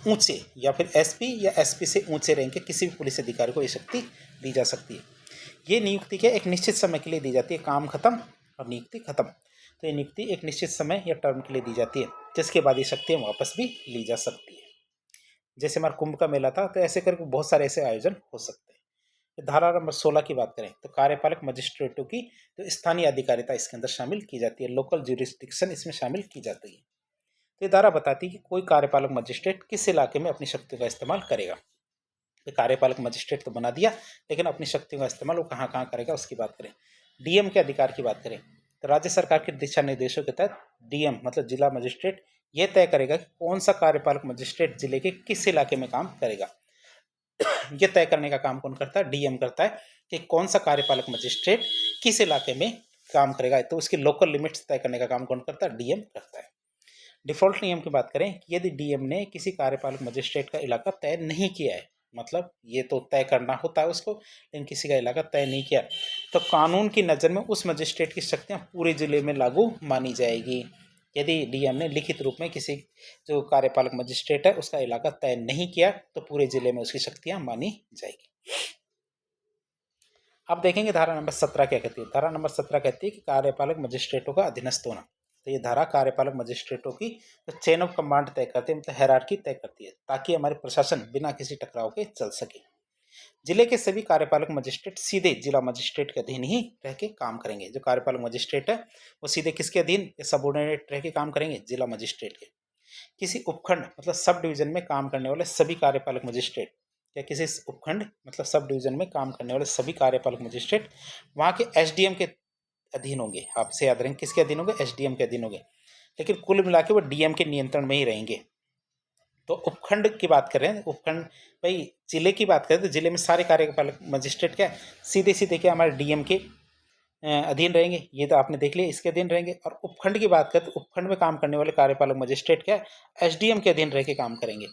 ऊंचे या फिर एसपी या एसपी से ऊंचे रैंक के किसी भी पुलिस अधिकारी को ये शक्ति दी जा सकती है। ये नियुक्ति क्या एक निश्चित समय के लिए दी जाती है, काम खत्म और नियुक्ति खत्म। तो ये नियुक्ति एक निश्चित समय या टर्म के लिए दी जाती है, जिसके बाद ये शक्तियाँ वापस भी ली जा सकती है। जैसे हमारा कुंभ का मेला था, तो ऐसे करके बहुत सारे ऐसे आयोजन हो सकते हैं। धारा नंबर 16 की बात करें तो कार्यपालक मजिस्ट्रेटों की तो स्थानीय अधिकारिता इसके अंदर शामिल की जाती है, लोकल ज्यूरिसडिक्शन इसमें शामिल की जाती है। तो ये धारा बताती है कि कोई कार्यपालक मजिस्ट्रेट किस इलाके में अपनी शक्तियों का इस्तेमाल करेगा। तो कार्यपालक मजिस्ट्रेट तो बना दिया, लेकिन अपनी शक्तियों का इस्तेमाल वो कहाँ कहाँ करेगा उसकी बात करें। डीएम के अधिकार की बात करें तो राज्य सरकार के दिशा निर्देशों के तहत डीएम मतलब जिला मजिस्ट्रेट यह तय करेगा कि कौन सा कार्यपालक मजिस्ट्रेट जिले के किस इलाके में काम करेगा। यह तय करने का काम कौन करता है? डीएम करता है कि कौन सा कार्यपालक मजिस्ट्रेट किस इलाके में काम करेगा। तो उसकी लोकल लिमिट्स तय करने का काम कौन करता है? डीएम करता है। डिफॉल्ट नियम की बात करें कि यदि डीएम ने किसी कार्यपालक मजिस्ट्रेट का इलाका तय नहीं किया है, मतलब ये तो तय करना होता है उसको, लेकिन किसी का इलाका तय नहीं किया, तो कानून की नज़र में उस मजिस्ट्रेट की शक्तियां पूरे जिले में लागू मानी जाएगी। यदि डीएम ने लिखित रूप में किसी जो कार्यपालक मजिस्ट्रेट है उसका इलाका तय नहीं किया तो पूरे जिले में उसकी शक्तियां मानी जाएगी। अब देखेंगे धारा नंबर 17 क्या कहती है। धारा नंबर 17 कहती है कि कार्यपालक मजिस्ट्रेटों का अधीनस्थ होना। तो ये धारा कार्यपालक मजिस्ट्रेटों की तो चेन ऑफ कमांड तय करती है, मतलब हायरार्की तय करती है, ताकि हमारे प्रशासन बिना किसी टकराव के चल सके। जिले के सभी कार्यपालक मजिस्ट्रेट सीधे जिला मजिस्ट्रेट के अधीन ही रह के काम करेंगे। जो कार्यपालक मजिस्ट्रेट है वो सीधे किसके अधीन या सबऑर्डिनेट रह के काम करेंगे? जिला मजिस्ट्रेट के। किसी उपखंड मतलब सब डिवीजन में काम करने वाले सभी कार्यपालक मजिस्ट्रेट या किसी उपखंड मतलब सब डिवीजन में काम करने वाले सभी कार्यपालक मजिस्ट्रेट वहाँ के एसडीएम के अधीन होंगे। आपसे याद रखेंगे किसके अधीन होंगे? एसडीएम के अधीन होंगे, लेकिन कुल मिला के वो डीएम के नियंत्रण में ही रहेंगे। तो उपखंड की बात करें, उपखंड भाई जिले की बात करें तो जिले में सारे कार्यपालक मजिस्ट्रेट क्या सीधे सीधे क्या हमारे डीएम के अधीन रहेंगे, ये तो आपने देख लिया, इसके अधीन रहेंगे। और उपखंड की बात करें तो उपखंड में काम करने वाले कार्यपालक मजिस्ट्रेट क्या एसडीएम के अधीन रह के काम करेंगे,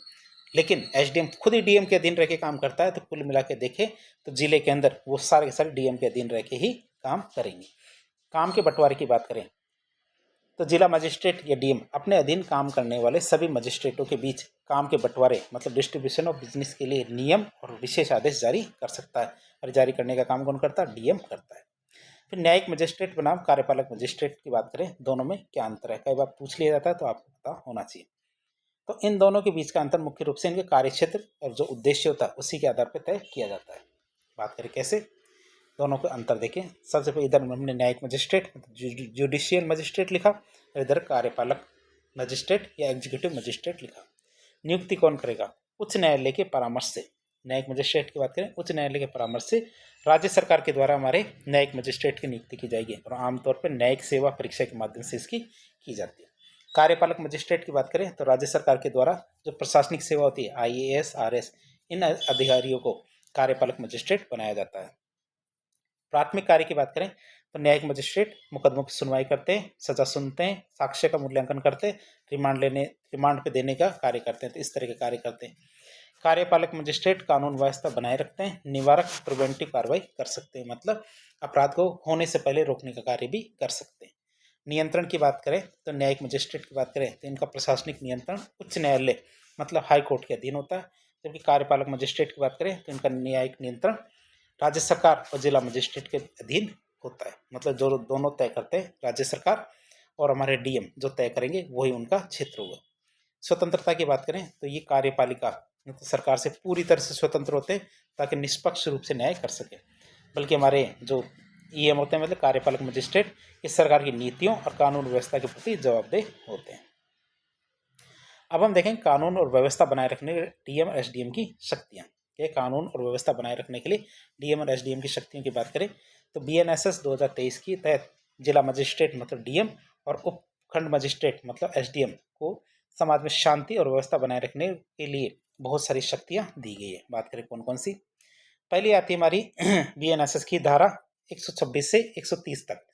लेकिन एसडीएम खुद ही डीएम के अधीन रह के काम करता है। तो कुल मिला के देखें तो जिले के अंदर वो सारे के सारे डीएम के अधीन रह के ही काम करेंगे। काम के बंटवारे की बात करें तो जिला मजिस्ट्रेट या डीएम अपने अधीन काम करने वाले सभी मजिस्ट्रेटों के बीच काम के बंटवारे मतलब डिस्ट्रीब्यूशन ऑफ बिजनेस के लिए नियम और विशेष आदेश जारी कर सकता है, और जारी करने का काम कौन करता है? डीएम करता है। फिर न्यायिक मजिस्ट्रेट बनाम कार्यपालक मजिस्ट्रेट की बात करें, दोनों में क्या अंतर है? कई बार पूछ लिया जाता है तो आपको पता होना चाहिए। तो इन दोनों के बीच का अंतर मुख्य रूप से इनके कार्यक्षेत्र और जो उद्देश्य होता है उसी के आधार पर तय किया जाता है। बात करें कैसे, दोनों का अंतर देखें। सबसे पहले इधर हमने न्यायिक मजिस्ट्रेट जुडिशियल मजिस्ट्रेट लिखा, और इधर कार्यपालक मजिस्ट्रेट या एग्जीक्यूटिव मजिस्ट्रेट लिखा। नियुक्ति कौन करेगा? उच्च न्यायालय के परामर्श से। न्यायिक मजिस्ट्रेट की बात करें, उच्च न्यायालय के परामर्श से राज्य सरकार के द्वारा हमारे न्यायिक मजिस्ट्रेट की नियुक्ति की जाएगी, और आमतौर पर न्यायिक सेवा परीक्षा के माध्यम से इसकी की जाती है। कार्यपालक मजिस्ट्रेट की बात करें तो राज्य सरकार के द्वारा जो प्रशासनिक सेवा होती है आईएएस आरएस, इन अधिकारियों को कार्यपालक मजिस्ट्रेट बनाया जाता है। प्राथमिक कार्य की बात करें तो न्यायिक मजिस्ट्रेट मुकदमों की सुनवाई करते हैं, सजा सुनते हैं, साक्ष्य का मूल्यांकन करते हैं, रिमांड पे देने का कार्य करते हैं। तो इस तरह के कार्य करते हैं। कार्यपालक मजिस्ट्रेट कानून व्यवस्था बनाए रखते हैं, निवारक प्रिवेंटिव कार्रवाई कर सकते हैं, मतलब अपराध को होने से पहले रोकने का कार्य भी कर सकते हैं। नियंत्रण की बात करें तो न्यायिक मजिस्ट्रेट की बात करें तो इनका प्रशासनिक नियंत्रण उच्च न्यायालय मतलब हाई कोर्ट के अधीन होता है, जबकि कार्यपालक मजिस्ट्रेट की बात करें तो इनका न्यायिक नियंत्रण राज्य सरकार और जिला मजिस्ट्रेट के अधीन होता है। मतलब जो दोनों तय करते हैं, राज्य सरकार और हमारे डीएम जो तय करेंगे वही उनका क्षेत्र होगा। स्वतंत्रता की बात करें तो ये कार्यपालिका तो सरकार से पूरी तरह से स्वतंत्र होते हैं ताकि निष्पक्ष रूप से न्याय कर सके, बल्कि हमारे जो ईएम होते हैं मतलब कार्यपालक मजिस्ट्रेट इस सरकार की नीतियों और कानून व्यवस्था के प्रति जवाबदेह होते हैं। अब हम देखें कानून और व्यवस्था बनाए रखने के डीएम और एसडीएम की शक्तियाँ। के कानून और व्यवस्था बनाए रखने के लिए डीएम और एसडीएम की शक्तियों की बात करें तो बीएनएसएस 2023 की तहत जिला मजिस्ट्रेट मतलब डीएम और उपखंड मजिस्ट्रेट मतलब एसडीएम को समाज में शांति और व्यवस्था बनाए रखने के लिए बहुत सारी शक्तियां दी गई है। बात करें कौन कौन सी। पहली आती है हमारी बीएनएसएस की धारा 126 से 130 तक।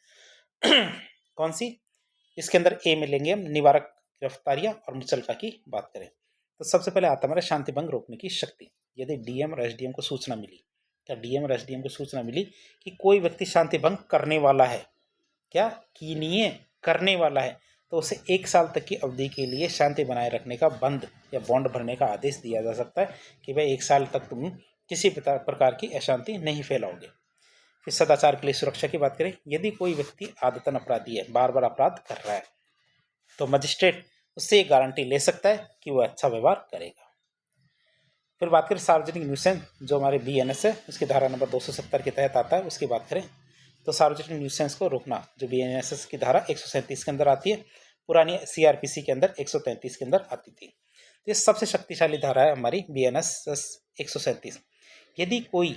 कौन सी? इसके अंदर ए में लेंगे हम निवारक गिरफ्तारियां और मुचलका की बात करें तो सबसे पहले आता हमारा शांति भंग रोकने की शक्ति। यदि डीएम और एसडीएम को सूचना मिली, क्या डीएम और एसडीएम को सूचना मिली कि कोई व्यक्ति शांति भंग करने वाला है, क्या की नहीं है, करने वाला है, तो उसे 1 साल तक की अवधि के लिए शांति बनाए रखने का बंद या बॉन्ड भरने का आदेश दिया जा सकता है कि भाई 1 साल तक तुम किसी प्रकार की अशांति नहीं फैलाओगे। फिर सदाचार के लिए सुरक्षा की बात करें, यदि कोई व्यक्ति आदतन अपराधी है, बार बार अपराध कर रहा है, तो मजिस्ट्रेट उससे एक गारंटी ले सकता है कि वह अच्छा व्यवहार करेगा। फिर बात करें सार्वजनिक न्यूसेंस, जो हमारे बीएनएस है उसकी धारा नंबर 270 के तहत आता है, उसकी बात करें तो सार्वजनिक न्यूसेंस को रोकना जो बीएनएसएस की धारा 137 के अंदर आती है, पुरानी सीआरपीसी के अंदर 133 के अंदर आती थी। तो ये सबसे शक्तिशाली धारा है हमारी बीएनएसएस 137। यदि कोई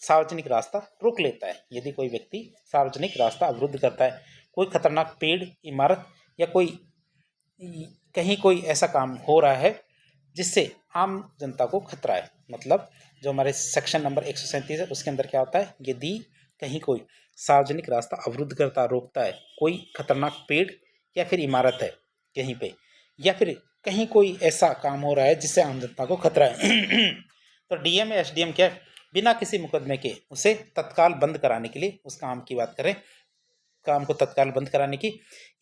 सार्वजनिक रास्ता रोक लेता है, यदि कोई व्यक्ति सार्वजनिक रास्ता अवरुद्ध करता है, कोई खतरनाक पेड़, इमारत या कोई कहीं कोई ऐसा काम हो रहा है जिससे आम जनता को खतरा है, मतलब जो हमारे सेक्शन नंबर 137 है उसके अंदर क्या होता है, यदि कहीं कोई सार्वजनिक रास्ता अवरुद्ध करता रोकता है, कोई खतरनाक पेड़ या फिर इमारत है कहीं पे, या फिर कहीं कोई ऐसा काम हो रहा है जिससे आम जनता को खतरा है तो डीएम या एसडीएम क्या बिना किसी मुकदमे के उसे तत्काल बंद कराने के लिए, उस काम की बात करें, काम को तत्काल बंद कराने की,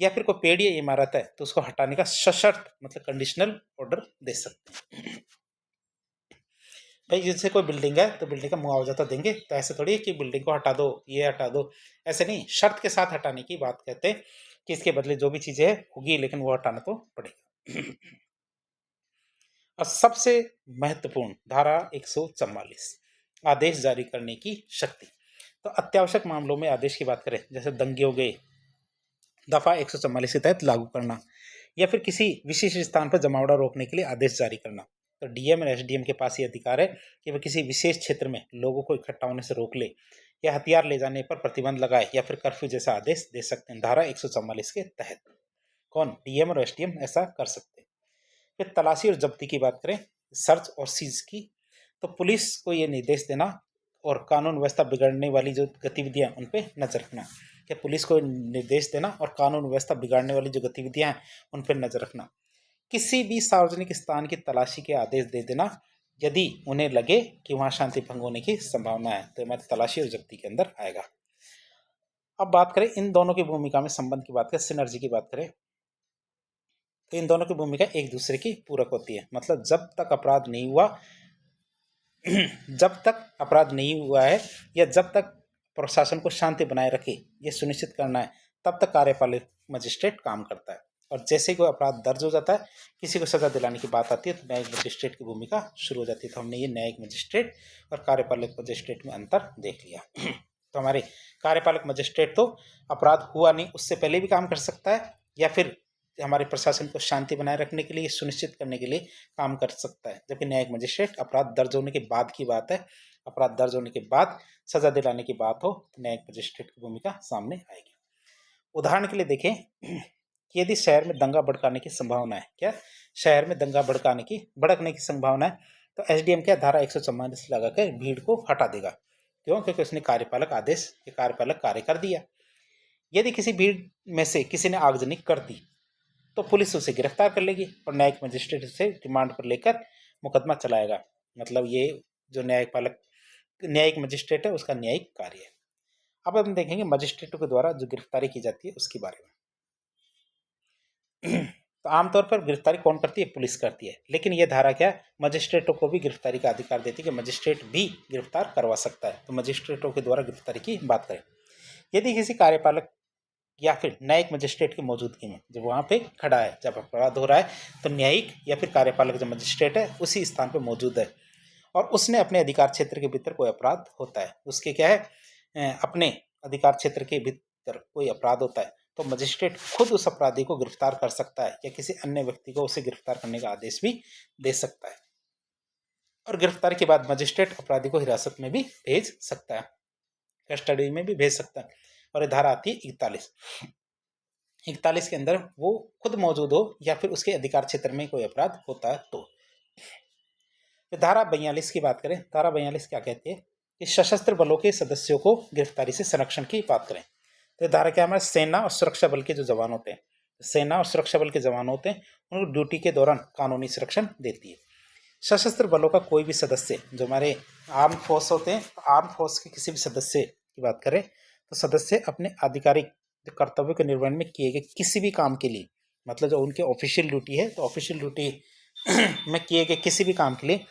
या फिर कोई पेड़ या इमारत है तो उसको हटाने का सशर्त मतलब कंडीशनल ऑर्डर दे सकते हैं। भाई जैसे कोई बिल्डिंग है तो बिल्डिंग का मुआवजा तो देंगे, तो ऐसे थोड़ी है कि बिल्डिंग को हटा दो, ये हटा दो, ऐसे नहीं, शर्त के साथ हटाने की बात कहते हैं कि इसके बदले जो भी चीजें है होगी लेकिन वो हटाना तो पड़ेगा। और सबसे महत्वपूर्ण धारा 144 आदेश जारी करने की शक्ति। तो अत्यावश्यक मामलों में आदेश की बात करें, जैसे दंगे हो गए, दफा 144 के तहत लागू करना, या फिर किसी विशेष स्थान पर जमावड़ा रोकने के लिए आदेश जारी करना। तो डीएम और एसडीएम के पास ये अधिकार है कि वह किसी विशेष क्षेत्र में लोगों को इकट्ठा होने से रोक ले या हथियार ले जाने पर प्रतिबंध लगाए या फिर कर्फ्यू जैसा आदेश दे सकते हैं धारा 144 के तहत। कौन? डीएम और एसडीएम ऐसा कर सकते हैं। फिर तलाशी और जब्ती की बात करें, सर्च और सीज की, तो पुलिस को ये निर्देश देना और कानून व्यवस्था बिगड़ने वाली जो गतिविधियां उन पर नजर रखना, कि पुलिस को निर्देश देना और कानून व्यवस्था बिगाड़ने वाली जो गतिविधियां हैं उन पर नजर रखना, किसी भी सार्वजनिक स्थान की तलाशी के आदेश दे देना यदि उन्हें लगे कि वहां शांति भंग होने की संभावना है, तो हमारी तलाशी और जब्ती के अंदर आएगा। अब बात करें इन दोनों की भूमिका में संबंध की बात करें, सिनर्जी की बात करें, तो इन दोनों की भूमिका एक दूसरे की पूरक होती है। मतलब जब तक अपराध नहीं हुआ जब तक अपराध नहीं हुआ है या जब तक प्रशासन को शांति बनाए रखे ये सुनिश्चित करना है, तब तक कार्यपालक मजिस्ट्रेट काम करता है। और जैसे कोई अपराध दर्ज हो जाता है, किसी को सजा दिलाने की बात आती है, तो न्यायिक मजिस्ट्रेट की भूमिका शुरू हो जाती है। तो हमने ये न्यायिक मजिस्ट्रेट और कार्यपालक मजिस्ट्रेट में अंतर देख लिया। तो हमारे कार्यपालक मजिस्ट्रेट तो अपराध हुआ नहीं उससे पहले भी काम कर सकता है, या फिर हमारे प्रशासन को शांति बनाए रखने के लिए सुनिश्चित करने के लिए काम कर सकता है, जबकि न्यायिक मजिस्ट्रेट अपराध दर्ज होने के बाद की बात है, अपराध दर्ज होने के बाद सजा दिलाने की बात हो तो न्यायिक मजिस्ट्रेट की भूमिका सामने आएगी। उदाहरण के लिए देखें कि यदि शहर में दंगा भड़काने की संभावना है, क्या शहर में दंगा भड़कने की संभावना है, तो एसडीएम क्या धारा 144 लगाकर भीड़ को हटा देगा। क्यों? क्योंकि उसने कार्यपालक आदेश के कार्यपालक कार्य कर दिया। यदि किसी भीड़ में से किसी ने आगजनी कर दी तो पुलिस उसे गिरफ्तार कर लेगी और न्यायिक मजिस्ट्रेट उसे रिमांड पर लेकर मुकदमा चलाएगा। मतलब ये जो न्यायिक मजिस्ट्रेट है उसका न्यायिक कार्य है। अब हम देखेंगे मजिस्ट्रेटों के द्वारा जो गिरफ्तारी की जाती है उसके बारे में। तो आमतौर पर गिरफ्तारी कौन करती है? पुलिस करती है, लेकिन यह धारा क्या मजिस्ट्रेटों को भी गिरफ्तारी का अधिकार देती है कि मजिस्ट्रेट भी गिरफ्तार करवा सकता है। तो मजिस्ट्रेटों के द्वारा गिरफ्तारी की बात करें, यदि किसी कार्यपालक या फिर न्यायिक मजिस्ट्रेट की मौजूदगी में जब वहाँ पे खड़ा है, जब अपराध हो रहा है, तो न्यायिक या फिर कार्यपालक जो मजिस्ट्रेट है उसी स्थान पर मौजूद है और उसने अपने अधिकार क्षेत्र के भीतर कोई अपराध होता है, उसके क्या है अपने अधिकार क्षेत्र के भीतर कोई अपराध होता है, तो मजिस्ट्रेट खुद उस अपराधी को गिरफ्तार कर सकता है या किसी अन्य व्यक्ति को उसे गिरफ्तार करने का आदेश भी दे सकता है। और गिरफ्तारी के बाद मजिस्ट्रेट अपराधी को हिरासत में भी भेज सकता है, कस्टडी में भी भेज सकता है। और ये धारा आती है 41। 41 के अंदर वो खुद मौजूद हो या फिर उसके अधिकार क्षेत्र में कोई अपराध होता है तो। फिर धारा 42 की बात करें, धारा 42 क्या कहती है कि सशस्त्र बलों के सदस्यों को गिरफ्तारी से संरक्षण की बात करें तो धारा क्या हमारे सेना और सुरक्षा बल के जो जवान होते हैं, सेना और सुरक्षा बल के जवान होते हैं, उनको ड्यूटी के दौरान कानूनी संरक्षण देती है। सशस्त्र बलों का कोई भी सदस्य, जो हमारे आर्म फोर्स होते हैं, आर्म फोर्स के किसी भी सदस्य की बात करें तो सदस्य अपने आधिकारिक कर्तव्यों के निर्वहन में किए गए किसी भी काम के लिए, मतलब जो उनके ऑफिशियल ड्यूटी है तो ऑफिशियल ड्यूटी में किए गए किसी भी काम के लिए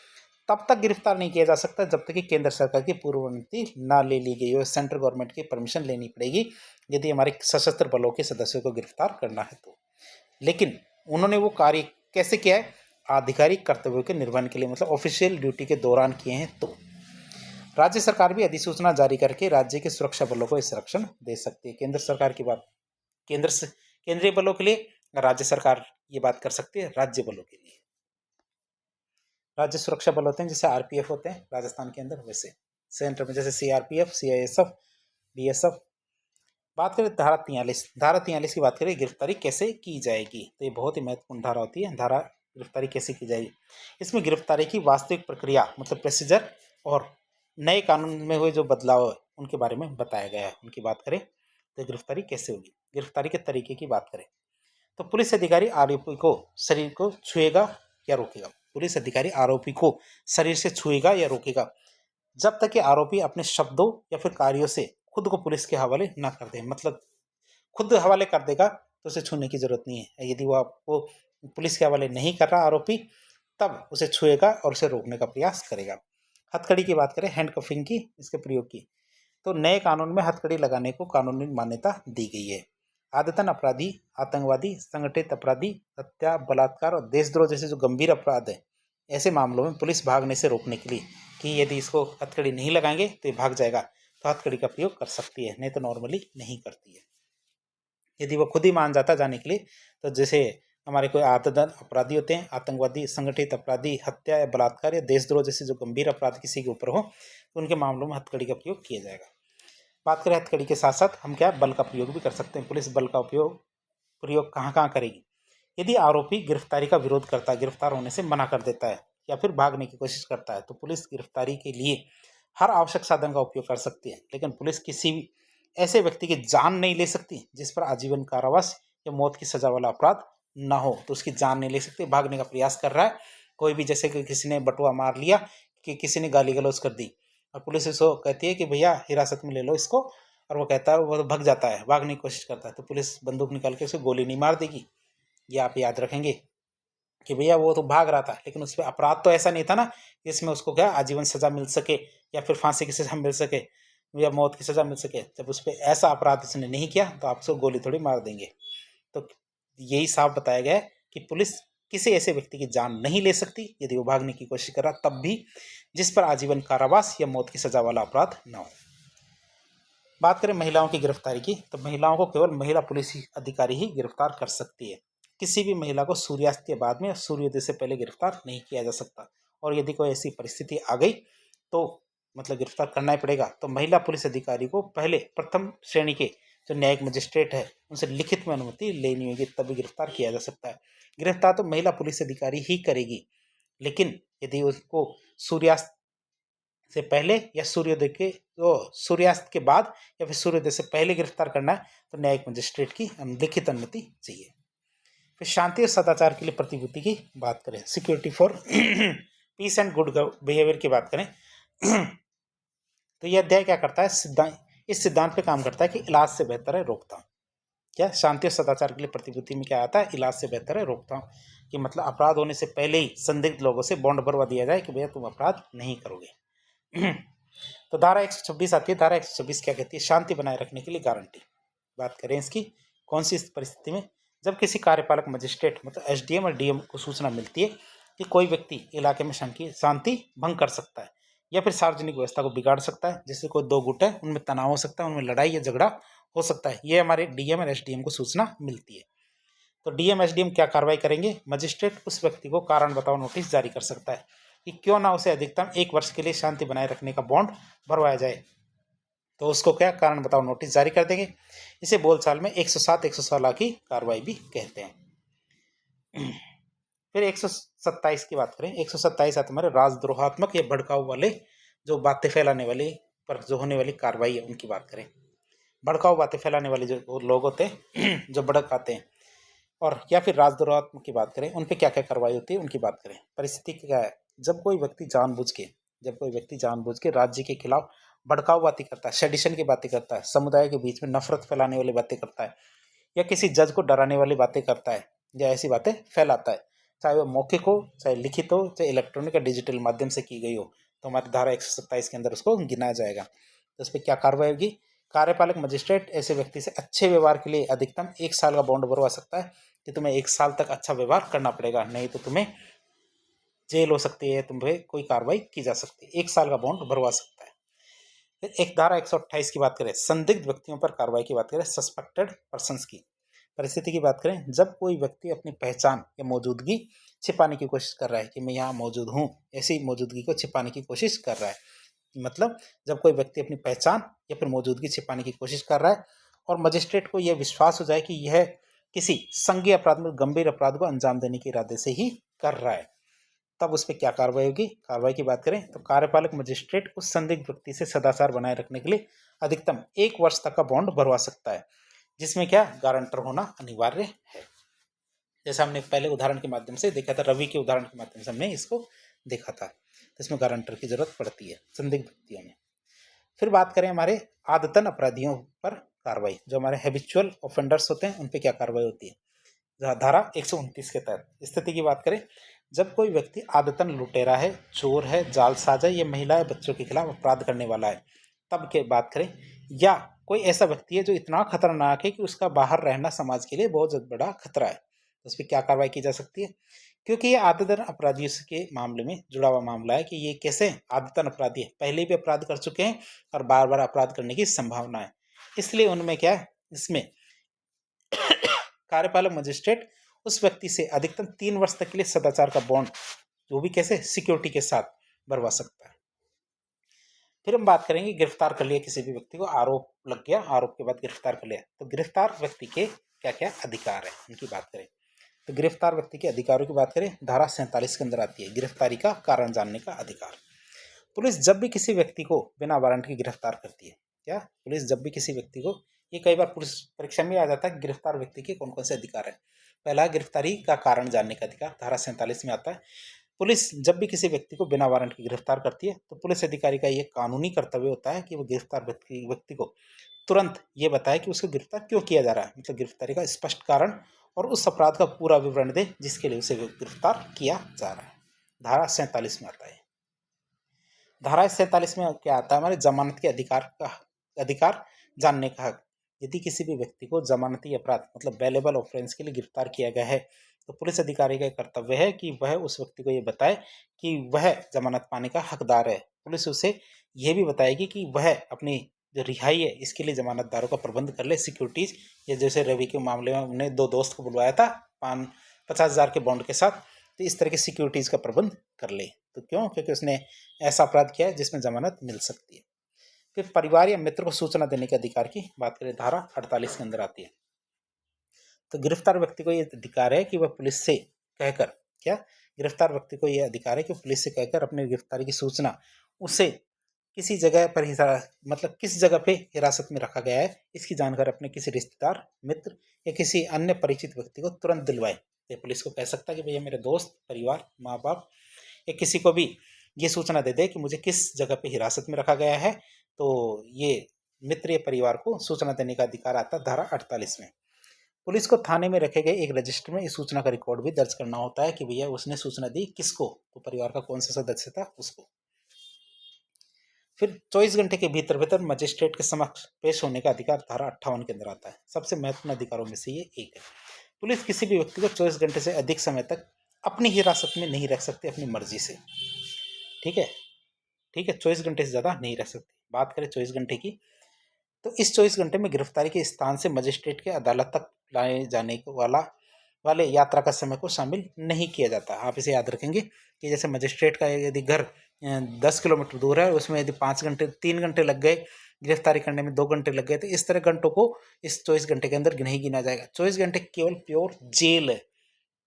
तब तक गिरफ्तार नहीं किया जा सकता जब तक कि केंद्र सरकार की पूर्व अनुमति ना ले ली गई हो, सेंट्रल गवर्नमेंट की परमिशन लेनी पड़ेगी यदि हमारे सशस्त्र बलों के सदस्यों को गिरफ्तार करना है तो। लेकिन उन्होंने वो कार्य कैसे किया है, आधिकारिक कर्तव्यों के निर्वहन के लिए, मतलब ऑफिशियल ड्यूटी के दौरान किए हैं तो। राज्य सरकार भी अधिसूचना जारी करके राज्य के सुरक्षा बलों को संरक्षण दे सकती है। केंद्र सरकार की बात केंद्रीय बलों के लिए, राज्य सरकार ये बात कर सकती है राज्य बलों के लिए। राज्य सुरक्षा बल होते हैं जैसे आरपीएफ होते हैं राजस्थान के अंदर, वैसे सेंटर में जैसे सीआरपीएफ, सीआईएसएफ, बीएसएफ। बात करें धारा 43, धारा 43 की बात करें गिरफ्तारी कैसे की जाएगी तो ये बहुत ही महत्वपूर्ण धारा होती है। धारा गिरफ्तारी कैसे की जाएगी, इसमें गिरफ्तारी की वास्तविक प्रक्रिया मतलब प्रोसीजर और नए कानून में हुए जो बदलाव है उनके बारे में बताया गया है। उनकी बात करें तो गिरफ्तारी कैसे होगी, गिरफ्तारी के तरीके की बात करें तो पुलिस अधिकारी आरोपी को शरीर को छुएगा या रोकेगा, पुलिस अधिकारी आरोपी को शरीर से छुएगा या रोकेगा जब तक कि आरोपी अपने शब्दों या फिर कार्यों से खुद को पुलिस के हवाले ना कर दे। मतलब खुद हवाले कर देगा तो उसे छूने की जरूरत नहीं है। यदि वो आपको पुलिस के हवाले नहीं कर रहा आरोपी, तब उसे छुएगा और उसे रोकने का प्रयास करेगा। हथकड़ी की बात करें, हैंडकफिंग की, इसके प्रयोग की, तो नए कानून में हथकड़ी लगाने को कानूनी मान्यता दी गई है। आदतन अपराधी, आतंकवादी, संगठित अपराधी, हत्या, बलात्कार और देशद्रोह जैसे जो गंभीर अपराध है, ऐसे मामलों में पुलिस भागने से रोकने के लिए कि यदि इसको हथकड़ी नहीं लगाएंगे तो ये भाग जाएगा तो हथकड़ी का प्रयोग कर सकती है, नहीं तो नॉर्मली नहीं करती है। यदि वो खुद ही मान जाता जाने के लिए तो जैसे हमारे कोई आतंक अपराधी होते हैं, आतंकवादी, संगठित अपराधी, हत्या या बलात्कार या देशद्रोह जैसे जो गंभीर अपराध किसी के ऊपर हो तो उनके मामलों में हथकड़ी का प्रयोग किया जाएगा। बात करें हथकड़ी के साथ साथ हम क्या बल का प्रयोग भी कर सकते हैं। पुलिस बल का प्रयोग कहाँ कहाँ करेगी, यदि आरोपी गिरफ्तारी का विरोध करता है, गिरफ्तार होने से मना कर देता है या फिर भागने की कोशिश करता है तो पुलिस गिरफ्तारी के लिए हर आवश्यक साधन का उपयोग कर सकती है। लेकिन पुलिस किसी भी ऐसे व्यक्ति की जान नहीं ले सकती जिस पर आजीवन कारावास या मौत की सजा वाला अपराध ना हो, तो उसकी जान नहीं ले सकती। भागने का प्रयास कर रहा है कोई भी, जैसे कि किसी ने बटुआ मार लिया, कि किसी ने गाली गलौज कर दी और पुलिस उसको कहती है कि भैया हिरासत में ले लो इसको, और वो कहता है, वो तो भाग जाता है, भागने की कोशिश करता है, तो पुलिस बंदूक निकाल के उसे गोली नहीं मार देगी। ये आप याद रखेंगे कि भैया वो तो भाग रहा था लेकिन उस पर अपराध तो ऐसा नहीं था ना जिसमें उसको क्या आजीवन सजा मिल सके या फिर फांसी की सजा मिल सके या मौत की सजा मिल सके। जब उस पर ऐसा अपराध उसने नहीं किया तो आप उसको गोली थोड़ी मार देंगे। तो यही साफ बताया गया है कि पुलिस किसी ऐसे व्यक्ति की जान नहीं ले सकती यदि वो भागने की कोशिश कर रहा तब भी, जिस पर आजीवन कारावास या मौत की सजा वाला अपराध न हो। बात करें महिलाओं की गिरफ्तारी की तो महिलाओं को केवल महिला पुलिस अधिकारी ही गिरफ्तार कर सकती है। किसी भी महिला को सूर्यास्त के बाद में सूर्योदय से पहले गिरफ्तार नहीं किया जा सकता, और यदि कोई ऐसी परिस्थिति आ गई तो मतलब गिरफ्तार करना ही पड़ेगा। तो महिला पुलिस अधिकारी को पहले प्रथम श्रेणी के जो न्यायिक मजिस्ट्रेट है उनसे लिखित में अनुमति लेनी होगी तभी गिरफ्तार किया जा सकता है। गिरफ्तार तो महिला पुलिस अधिकारी ही करेगी, लेकिन यदि उसको सूर्यास्त से पहले या सूर्यास्त के बाद या फिर सूर्योदय से पहले गिरफ्तार करना है तो न्यायिक मजिस्ट्रेट की लिखित अनुमति चाहिए। फिर शांति और सदाचार के लिए प्रतिभूति की बात करें, security for piece and good behaviour की बात करें तो यह अध्याय क्या करता है, इस सिद्धांत पे काम करता है कि इलाज से बेहतर है रोकथाम। क्या शांति और सदाचार के लिए प्रतिभूति में क्या आता है, इलाज से बेहतर है रोकथाम, कि मतलब अपराध होने से पहले ही संदिग्ध लोगों से बॉन्ड भरवा दिया जाए कि भैया तुम अपराध नहीं करोगे। तो धारा 126 आती है। धारा 126 क्या कहती है, शांति बनाए रखने के लिए गारंटी। बात करें इसकी, कौन सी परिस्थिति में, जब किसी कार्यपालक मजिस्ट्रेट मतलब एसडीएम और डीएम को सूचना मिलती है कि कोई व्यक्ति इलाके में शांति भंग कर सकता है या फिर सार्वजनिक व्यवस्था को बिगाड़ सकता है, जैसे कोई दो गुट है उनमें तनाव हो सकता है, उनमें लड़ाई या झगड़ा हो सकता है, ये हमारे डीएम और एसडीएम को सूचना मिलती है। तो डीएम एसडीएम क्या कार्रवाई करेंगे, मजिस्ट्रेट उस व्यक्ति को कारण बताओ नोटिस जारी कर सकता है कि क्यों ना उसे अधिकतम 1 वर्ष के लिए शांति बनाए रखने का बॉन्ड भरवाया जाए। तो उसको क्या कारण बताओ नोटिस जारी कर देंगे। इसे बोलचाल में 107 116 की कार्रवाई भी कहते हैं। फिर 127 की बात करें, 127 आते हमारे राजद्रोहात्मक या भड़काऊ वाले जो बातें फैलाने वाले पर जो होने वाली कार्रवाई है उनकी बात करें। भड़काऊ बातें फैलाने वाले जो लोग होते हैं जो भड़काते हैं, और या फिर राजद्रोहात्मक की बात करें, उन पे क्या क्या कार्रवाई होती है उनकी बात करें। परिस्थिति क्या है, जब कोई व्यक्ति जानबूझ के राज्य के खिलाफ भड़काऊ बातें करता है, सेडिशन की बातें करता है, समुदाय के बीच में नफरत फैलाने वाली बातें करता है, या किसी जज को डराने वाली बातें करता है, या ऐसी बातें फैलाता है, चाहे वो मौखिक हो, चाहे लिखित हो, चाहे इलेक्ट्रॉनिक या डिजिटल माध्यम से की गई हो, तो हमारी धारा 127 के अंदर उसको गिनाया जाएगा। तो उस पर क्या कार्रवाई होगी। कार्यपालक मजिस्ट्रेट ऐसे व्यक्ति से अच्छे व्यवहार के लिए अधिकतम 1 साल का बॉन्ड भरवा सकता है कि तुम्हें 1 साल तक अच्छा व्यवहार करना पड़ेगा, नहीं तो तुम्हें जेल हो सकती है, तुम्हें कोई कार्रवाई की जा सकती है। 1 साल का बॉन्ड भरवा सकता है। फिर एक धारा 128 की बात करें, संदिग्ध व्यक्तियों पर कार्रवाई की बात करें, सस्पेक्टेड पर्सन्स की परिस्थिति की बात करें, जब कोई व्यक्ति अपनी पहचान या मौजूदगी छिपाने की कोशिश कर रहा है कि मैं यहाँ मौजूद हूँ, ऐसी मौजूदगी को छिपाने की कोशिश कर रहा है। मतलब जब कोई व्यक्ति अपनी पहचान या फिर मौजूदगी छिपाने की कोशिश कर रहा है और मजिस्ट्रेट को यह विश्वास हो जाए कि यह किसी संज्ञेय अपराध में गंभीर अपराध को अंजाम देने के इरादे से ही कर रहा है, तब उस पर क्या कार्रवाई होगी। कार्रवाई की बात करें तो कार्यपालक मजिस्ट्रेट उस संदिग्ध व्यक्ति से सदाचार बनाए रखने के लिए अधिकतम 1 वर्ष तक का बॉन्ड भरवा सकता है, जिसमें क्या गारंटर होना अनिवार्य है। जैसा हमने पहले उदाहरण के माध्यम से देखा था, रवि के उदाहरण के माध्यम से हमने इसको देखा था, तो इसमें गारंटर की जरूरत पड़ती है संदिग्ध व्यक्तियों में। फिर बात करें हमारे आदतन अपराधियों पर कार्रवाई, जो हमारे हैबिचुअल ऑफेंडर्स होते हैं उन पे क्या कार्रवाई होती है। धारा 129 के तहत स्थिति की बात करें, जब कोई व्यक्ति आदतन लुटेरा है, चोर है, जालसाज है, या महिला या बच्चों के खिलाफ अपराध करने वाला है, तब के बात करें, या कोई ऐसा व्यक्ति है जो इतना खतरनाक है कि उसका बाहर रहना समाज के लिए बहुत बड़ा खतरा है, तो उस पर क्या कार्रवाई की जा सकती है। क्योंकि ये आदतन अपराधियों के मामले में जुड़ा हुआ मामला है कि ये कैसे आदतन अपराधी है, पहले भी अपराध कर चुके हैं और बार बार अपराध करने की संभावना है, इसलिए उनमें क्या है, इसमें कार्यपालक मजिस्ट्रेट उस व्यक्ति से अधिकतम 3 वर्ष तक के लिए सदाचार का बॉन्ड, जो भी कैसे सिक्योरिटी के साथ, भरवा सकता है। फिर हम बात करेंगे, गिरफ्तार कर लिया किसी भी व्यक्ति को, आरोप लग गया, आरोप के बाद गिरफ्तार कर लिया, तो गिरफ्तार व्यक्ति के क्या क्या अधिकार है उनकी बात करें। तो गिरफ्तार व्यक्ति के अधिकारों की बात करें, धारा 47 के अंदर आती है गिरफ्तारी का कारण जानने का अधिकार। पुलिस जब भी किसी व्यक्ति को बिना वारंट के गिरफ्तार करती है, क्या पुलिस जब भी किसी व्यक्ति को, ये कई बार पुलिस परीक्षा में आ जाता है, गिरफ्तार व्यक्ति के कौन कौन से अधिकार है। पहला, गिरफ्तारी का कारण जानने का अधिकार, धारा 47 में आता है। पुलिस जब भी किसी व्यक्ति को बिना वारंट के गिरफ्तार करती है तो पुलिस अधिकारी का यह कानूनी कर्तव्य होता है कि वो गिरफ्तार व्यक्ति को तुरंत ये बताए कि उसको गिरफ्तार क्यों किया जा रहा है, मतलब गिरफ्तारी का स्पष्ट कारण और उस अपराध का पूरा विवरण दे जिसके लिए उसे गिरफ्तार किया जा रहा है। धारा 47 में आता है। धारा 47 में क्या आता है, हमारे जमानत के अधिकार जानने का हक। यदि किसी भी व्यक्ति को जमानती अपराध मतलब बेलेबल ऑफेंस के लिए गिरफ्तार किया गया है तो पुलिस अधिकारी का कर्तव्य है कि वह उस व्यक्ति को ये बताए कि वह जमानत पाने का हकदार है। पुलिस उसे यह भी बताएगी कि वह अपनी जो रिहाई है इसके लिए जमानतदारों का प्रबंध कर ले, सिक्योरिटीज, या जैसे रवि के मामले में हमने 2 दोस्त को बुलवाया था 50,000 के बॉन्ड के साथ, तो इस तरह की सिक्योरिटीज का प्रबंध कर ले। तो क्यों, क्योंकि उसने ऐसा अपराध किया है जिसमें जमानत मिल सकती है। फिर परिवार या मित्र को सूचना देने के अधिकार की बात करें, धारा 48 के अंदर आती है। तो गिरफ्तार व्यक्ति को यह अधिकार है कि वह पुलिस से कहकर, क्या गिरफ्तार व्यक्ति को यह अधिकार है कि पुलिस से कहकर अपनी गिरफ्तारी की सूचना उसे किसी जगह पर मतलब किस जगह पे हिरासत में रखा गया है इसकी जानकारी अपने किसी रिश्तेदार, मित्र या किसी अन्य परिचित व्यक्ति को तुरंत दिलवाए। तो पुलिस को कह सकता है कि भैया मेरे दोस्त, परिवार, माँ बाप या किसी को भी ये सूचना दे दे कि मुझे किस जगह पे हिरासत में रखा गया है, तो ये मित्र या परिवार को सूचना देने का अधिकार आता है धारा 48 में। पुलिस को थाने में रखे गए एक रजिस्टर में इस सूचना का रिकॉर्ड भी दर्ज करना होता है कि भैया उसने सूचना दी किसको, तो परिवार का कौन सा सदस्य था उसको। फिर 24 घंटे के भीतर भीतर मजिस्ट्रेट के समक्ष पेश होने का अधिकार धारा 58 के अंदर आता है। सबसे महत्वपूर्ण अधिकारों में से ये एक है। पुलिस किसी भी व्यक्ति को 24 घंटे से अधिक समय तक अपनी हिरासत में नहीं रख सकती अपनी मर्जी से। ठीक है, 24 घंटे से ज़्यादा नहीं रख सकती। बात करें 24 घंटे की, तो इस 24 घंटे में गिरफ्तारी के स्थान से मजिस्ट्रेट के अदालत तक लाए जाने वाले यात्रा का समय को शामिल नहीं किया जाता। आप इसे याद रखेंगे कि जैसे मजिस्ट्रेट का यदि घर 10 किलोमीटर दूर है, उसमें यदि 5 घंटे 3 घंटे लग गए गिरफ्तारी करने में 2 घंटे लग गए थे, इस तरह घंटों को इस 24 घंटे के अंदर नहीं गिना जाएगा। 24 घंटे केवल प्योर जेल है,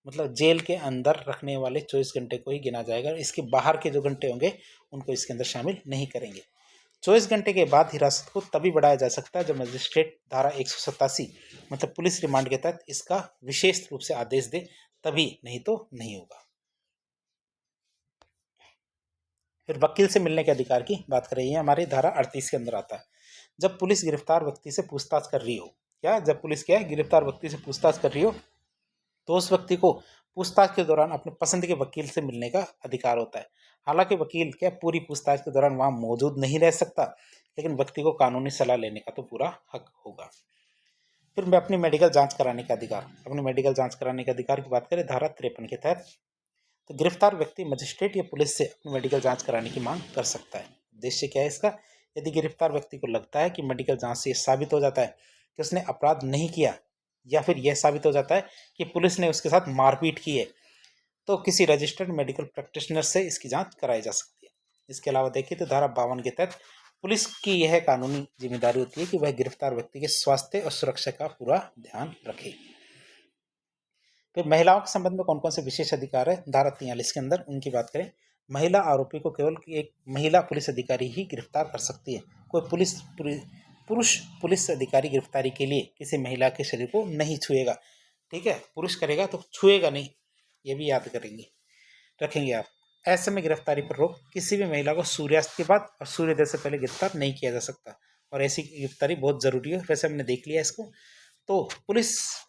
मतलब जेल के अंदर रखने वाले 24 घंटे को ही गिना जाएगा। इसके बाहर के जो घंटे होंगे उनको इसके अंदर शामिल नहीं करेंगे। 24 घंटे के बाद हिरासत को तभी बढ़ाया जा सकता है जब मजिस्ट्रेट धारा 187 मतलब पुलिस रिमांड के तहत इसका विशेष रूप से आदेश दे, तभी, नहीं तो नहीं होगा। फिर वकील से मिलने के अधिकार की बात कर रही है, हमारी धारा 38 के अंदर आता है। जब पुलिस गिरफ्तार व्यक्ति से पूछताछ कर रही हो, क्या जब पुलिस क्या है गिरफ्तार व्यक्ति से पूछताछ कर रही हो, तो उस व्यक्ति को पूछताछ के दौरान अपने पसंद के वकील से मिलने का अधिकार होता है। हालांकि वकील क्या पूरी पूछताछ के दौरान वहां मौजूद नहीं रह सकता, लेकिन व्यक्ति को कानूनी सलाह लेने का तो पूरा हक होगा। फिर मैं अपनी मेडिकल जांच कराने का अधिकार, अपनी मेडिकल जांच कराने के अधिकार की बात करें धारा 53 के तहत, तो गिरफ्तार व्यक्ति मजिस्ट्रेट या पुलिस से अपनी मेडिकल जांच कराने की मांग कर सकता है। उद्देश्य क्या है इसका, यदि गिरफ्तार व्यक्ति को लगता है कि मेडिकल जांच से साबित हो जाता है कि उसने अपराध नहीं किया, या फिर यह साबित हो जाता है कि पुलिस ने उसके साथ मारपीट की है, तो किसी रजिस्टर्ड मेडिकल प्रैक्टिशनर से इसकी जांच कराई जा सकती है। इसके अलावा देखिए तो धारा 52 के तहत पुलिस की यह कानूनी जिम्मेदारी होती है कि वह गिरफ्तार व्यक्ति के स्वास्थ्य और सुरक्षा का पूरा ध्यान रखे। फिर महिलाओं के संबंध में कौन कौन से विशेष अधिकार है धारा 43 के अंदर, उनकी बात करें। महिला आरोपी को केवल एक महिला पुलिस अधिकारी ही गिरफ्तार कर सकती है। कोई पुरुष पुलिस अधिकारी गिरफ्तारी के लिए किसी महिला के शरीर को नहीं छुएगा। ठीक है, पुरुष करेगा तो छुएगा नहीं, ये भी याद करेंगे, रखेंगे आप। ऐसे में गिरफ्तारी पर रोक, किसी भी महिला को सूर्यास्त के बाद और सूर्योदय से पहले गिरफ्तार नहीं किया जा सकता, और ऐसी गिरफ्तारी बहुत जरूरी है। वैसे हमने देख लिया इसको। तो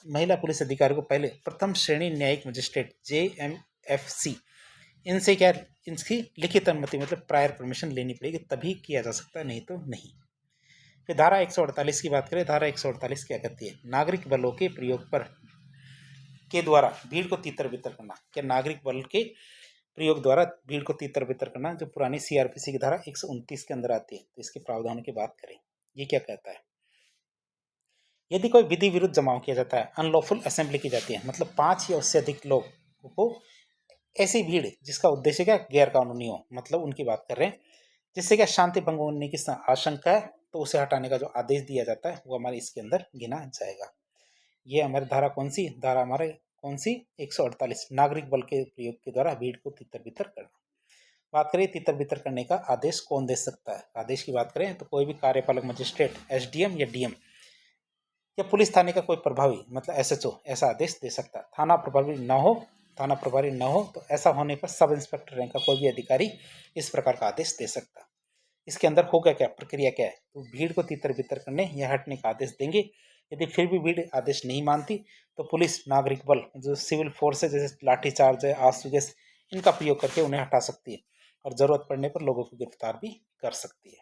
महिला पुलिस अधिकारी को पहले प्रथम श्रेणी न्यायिक मजिस्ट्रेट JMFC, इनसे क्या, इनकी लिखित अनुमति मतलब प्रायर परमिशन लेनी पड़ेगी, तभी किया जा सकता है, नहीं तो नहीं। फिर धारा 148 की बात करें। धारा 148 क्या कहती है, नागरिक बलों के प्रयोग पर के द्वारा भीड़ को तितर बितर करना। क्या नागरिक बल के प्रयोग द्वारा भीड़ को तितर बितर करना जो पुरानी CRPC की धारा 129 के अंदर आती है, तो इसके प्रावधानों की बात करें। ये क्या कहता है, यदि कोई विधि विरुद्ध जमाव किया जाता है, अनलॉफुल असेंबली की जाती है, मतलब 5 या उससे अधिक लोगों को, ऐसी भीड़ जिसका उद्देश्य क्या गैर कानूनी हो, मतलब उनकी बात कर रहे हैं, जिससे क्या शांति भंग होने की आशंका है, तो उसे हटाने का जो आदेश दिया जाता है वो हमारे इसके अंदर गिना जाएगा। ये हमारी धारा कौन सी, धारा हमारे कौन सी 148, नागरिक बल के प्रयोग के द्वारा भीड़ को तितर बितर करना। बात करें तितर बितर करने का आदेश कौन दे सकता है, आदेश की बात करें तो कोई भी कार्यपालक मजिस्ट्रेट SDM या DM या पुलिस थाने का कोई प्रभावी मतलब SHO ऐसा आदेश दे सकता है। थाना प्रभारी न हो तो ऐसा होने पर सब इंस्पेक्टर रैंक का कोई भी अधिकारी इस प्रकार का आदेश दे सकता है। इसके अंदर होगा क्या, प्रक्रिया क्या है, तो भीड़ को तितर बितर करने या हटने का आदेश देंगे। यदि फिर भी भीड़ आदेश नहीं मानती तो पुलिस नागरिक बल जो सिविल फोर्स है, जैसे लाठीचार्ज है, आंसू गैस, इनका प्रयोग करके उन्हें हटा सकती है, और जरूरत पड़ने पर लोगों को गिरफ्तार भी कर सकती है।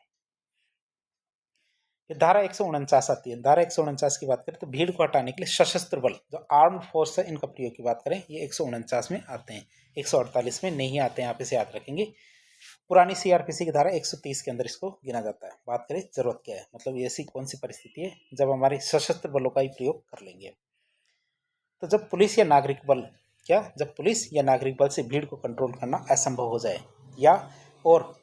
फिर धारा 149 आती है। धारा 149 की बात करें तो भीड़ को हटाने के लिए सशस्त्र बल जो आर्म्ड फोर्स है, इनका प्रयोग की बात करें, ये 149 में आते हैं, 148 में नहीं आते हैं, आप इसे याद रखेंगे। पुरानी CRPC की धारा 130 के अंदर इसको गिना जाता है। बात करें जरूरत क्या है, मतलब ऐसी कौन सी परिस्थिति है जब हमारे सशस्त्र बलों का ही प्रयोग कर लेंगे। तो जब पुलिस या नागरिक बल जब पुलिस या नागरिक बल से भीड़ को कंट्रोल करना असंभव हो जाए, या और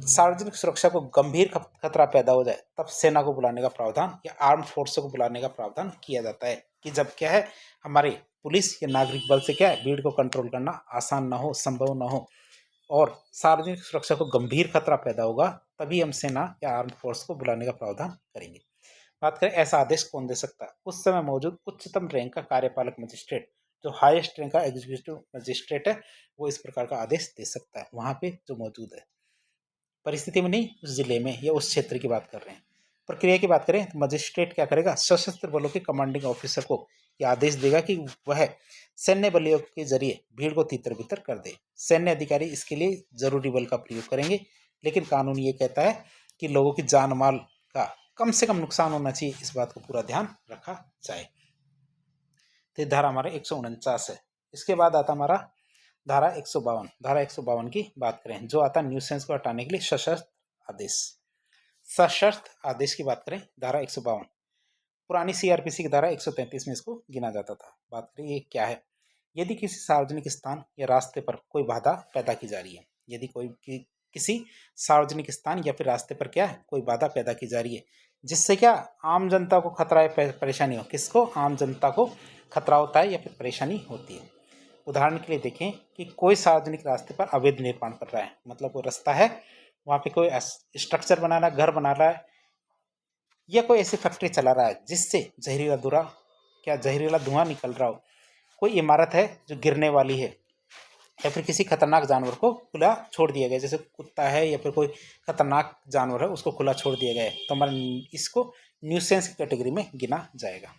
सार्वजनिक सुरक्षा को गंभीर खतरा पैदा हो जाए, तब सेना को बुलाने का प्रावधान या आर्म फोर्स को बुलाने का प्रावधान किया जाता है। कि जब क्या है, हमारे पुलिस या नागरिक बल से क्या है, भीड़ को कंट्रोल करना आसान ना हो, संभव ना हो, और सार्वजनिक सुरक्षा को गंभीर खतरा पैदा होगा, तभी हम सेना या आर्म फोर्स को बुलाने का प्रावधान करेंगे। बात करें ऐसा आदेश कौन दे सकता है, उस समय मौजूद उच्चतम रैंक का कार्यपालक मजिस्ट्रेट जो हाईएस्ट रैंक का एग्जीक्यूटिव मजिस्ट्रेट है, वो इस प्रकार का आदेश दे सकता है, वहां पे जो मौजूद है, परिस्थिति में नहीं, उस जिले में या उस क्षेत्र की बात कर रहे हैं। प्रक्रिया की बात करें तो मजिस्ट्रेट क्या करेगा, सशस्त्र बलों के कमांडिंग ऑफिसर को यह आदेश देगा कि वह सैन्य बलों के जरिए भीड़ को तितर बितर कर दे। सैन्य अधिकारी इसके लिए जरूरी बल का प्रयोग करेंगे, लेकिन कानून ये कहता है कि लोगों की जान माल का कम से कम नुकसान होना चाहिए, इस बात को पूरा ध्यान रखा जाए। तो धारा हमारे 149 है। इसके बाद आता हमारा धारा 152। धारा 152 की बात करें, जो आता है न्यूसेंस को हटाने के लिए सशस्त्र आदेश। सशस्त्र आदेश की बात करें, धारा 152 पुरानी CRPC की धारा 133 में इसको गिना जाता था। बात करें ये क्या है, यदि किसी सार्वजनिक स्थान या रास्ते पर कोई बाधा पैदा की जा रही है, यदि कोई किसी सार्वजनिक स्थान या फिर रास्ते पर क्या है कोई बाधा पैदा की जा रही है, जिससे क्या आम जनता को खतरा है, परेशानी हो। किसको? आम जनता को खतरा होता है या फिर परेशानी होती है। उदाहरण के लिए देखें कि कोई सार्वजनिक रास्ते पर अवैध निर्माण कर रहा है, मतलब वो रास्ता है वहाँ पे कोई स्ट्रक्चर बना रहा है, घर बना रहा है, या कोई ऐसी फैक्ट्री चला रहा है जिससे जहरीला धुआं निकल रहा हो। कोई इमारत है जो गिरने वाली है, या फिर किसी खतरनाक जानवर को खुला छोड़ दिया गया, जैसे कुत्ता है या फिर कोई खतरनाक जानवर है उसको खुला छोड़ दिया गया है, तो हमारे इसको न्यूसेंस की कैटेगरी में गिना जाएगा।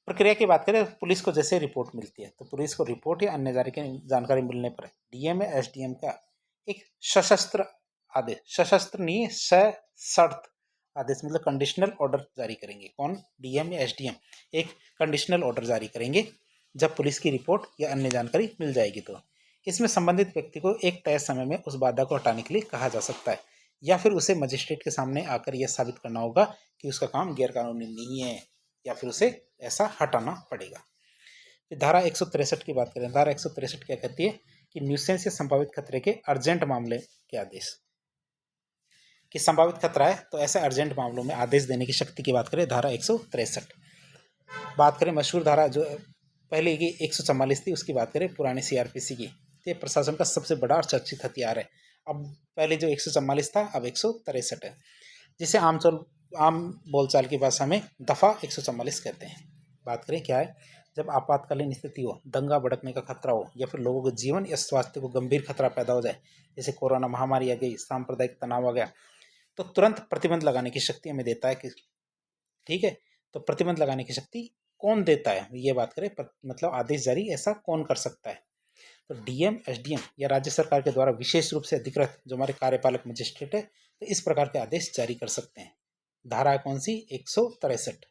प्रक्रिया की बात करें, पुलिस को जैसे रिपोर्ट मिलती है तो पुलिस को रिपोर्ट या अन्य जानकारी मिलने पर डीएम या एसडीएम का एक सशस्त्र आदेश, सशस्त्र नहीं, सशर्त आदेश मतलब कंडीशनल ऑर्डर जारी करेंगे। कौन? डीएम या एसडीएम एक कंडीशनल ऑर्डर जारी करेंगे जब पुलिस की रिपोर्ट या अन्य जानकारी मिल जाएगी। तो इसमें संबंधित व्यक्ति को एक तय समय में उस बाधा को हटाने के लिए कहा जा सकता है, या फिर उसे मजिस्ट्रेट के सामने आकर यह साबित करना होगा कि उसका काम गैरकानूनी नहीं है, या फिर उसे ऐसा हटाना पड़ेगा। फिर धारा 163 की बात करें। धारा 163 क्या कहती है कि न्यूसेंस या संभावित खतरे के अर्जेंट मामले के आदेश, कि संभावित खतरा है तो ऐसे अर्जेंट मामलों में आदेश देने की शक्ति की बात करें, धारा 163। बात करें मशहूर धारा जो पहले की 144 थी उसकी बात करें, पुरानी सीआरपीसी की, तो ये प्रशासन का सबसे बड़ा और चर्चित हथियार है। अब पहले जो 144 था अब 163 है, जिसे आम बोलचाल की भाषा में दफ़ा 144 कहते हैं। बात करें क्या है, जब आपातकालीन स्थिति हो, दंगा भड़कने का खतरा हो, या फिर लोगों के जीवन या स्वास्थ्य को गंभीर खतरा पैदा हो जाए, जैसे कोरोना महामारी आ गई, सांप्रदायिक तनाव आ गया, तो तुरंत प्रतिबंध लगाने की शक्ति हमें देता है कि ठीक है। तो प्रतिबंध लगाने की शक्ति कौन देता है, ये बात करें, मतलब आदेश जारी ऐसा कौन कर सकता है? तो डीएम, एसडीएम या राज्य सरकार के द्वारा विशेष रूप से अधिकृत जो हमारे कार्यपालक मजिस्ट्रेट है, तो इस प्रकार के आदेश जारी कर सकते हैं। धारा कौन सी? 163।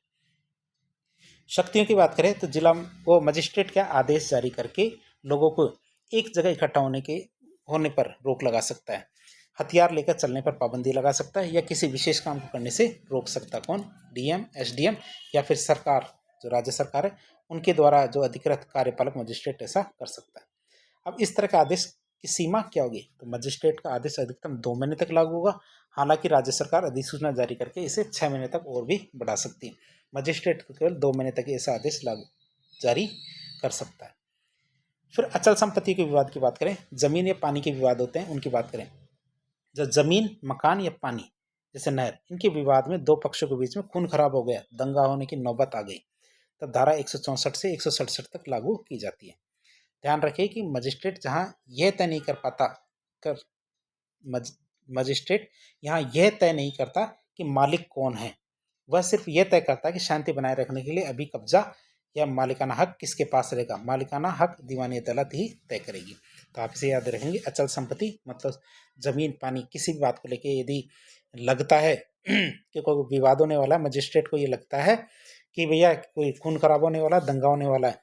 शक्तियों की बात करें तो जिला वो मजिस्ट्रेट क्या आदेश जारी करके लोगों को एक जगह इकट्ठा होने पर रोक लगा सकता है, हथियार लेकर चलने पर पाबंदी लगा सकता है, या किसी विशेष काम को करने से रोक सकता है। कौन? डीएम, एसडीएम या फिर सरकार जो राज्य सरकार है उनके द्वारा जो अधिकृत कार्यपालक मजिस्ट्रेट ऐसा कर सकता है। अब इस तरह का आदेश की सीमा क्या होगी? तो मजिस्ट्रेट का आदेश अधिकतम 2 महीने तक लागू होगा। हालांकि राज्य सरकार अधिसूचना जारी करके इसे 6 महीने तक और भी बढ़ा सकती है। मजिस्ट्रेट को केवल 2 महीने तक ऐसा आदेश जारी कर सकता है। फिर अचल संपत्ति के विवाद की बात करें, जमीन या पानी के विवाद होते हैं उनकी बात करें। जब जमीन, मकान या पानी जैसे नहर, इनके विवाद में दो पक्षों के बीच में खून खराब हो गया, दंगा होने की नौबत आ गई, तब धारा 164 से 167 तक लागू की जाती है। ध्यान रखिए कि मजिस्ट्रेट जहां यह तय नहीं कर पाता कर मजिस्ट्रेट यहाँ यह तय नहीं करता कि मालिक कौन है, वह सिर्फ यह तय करता है कि शांति बनाए रखने के लिए अभी कब्जा या मालिकाना हक किसके पास रहेगा। मालिकाना हक दीवानी अदालत ही तय करेगी। तो आप इसे याद रखेंगे। अचल संपत्ति मतलब जमीन, पानी, किसी भी बात को लेके यदि लगता है कि कोई विवाद होने वाला है, मजिस्ट्रेट को ये लगता है कि भैया कोई खून खराब होने वाला, दंगा होने वाला है,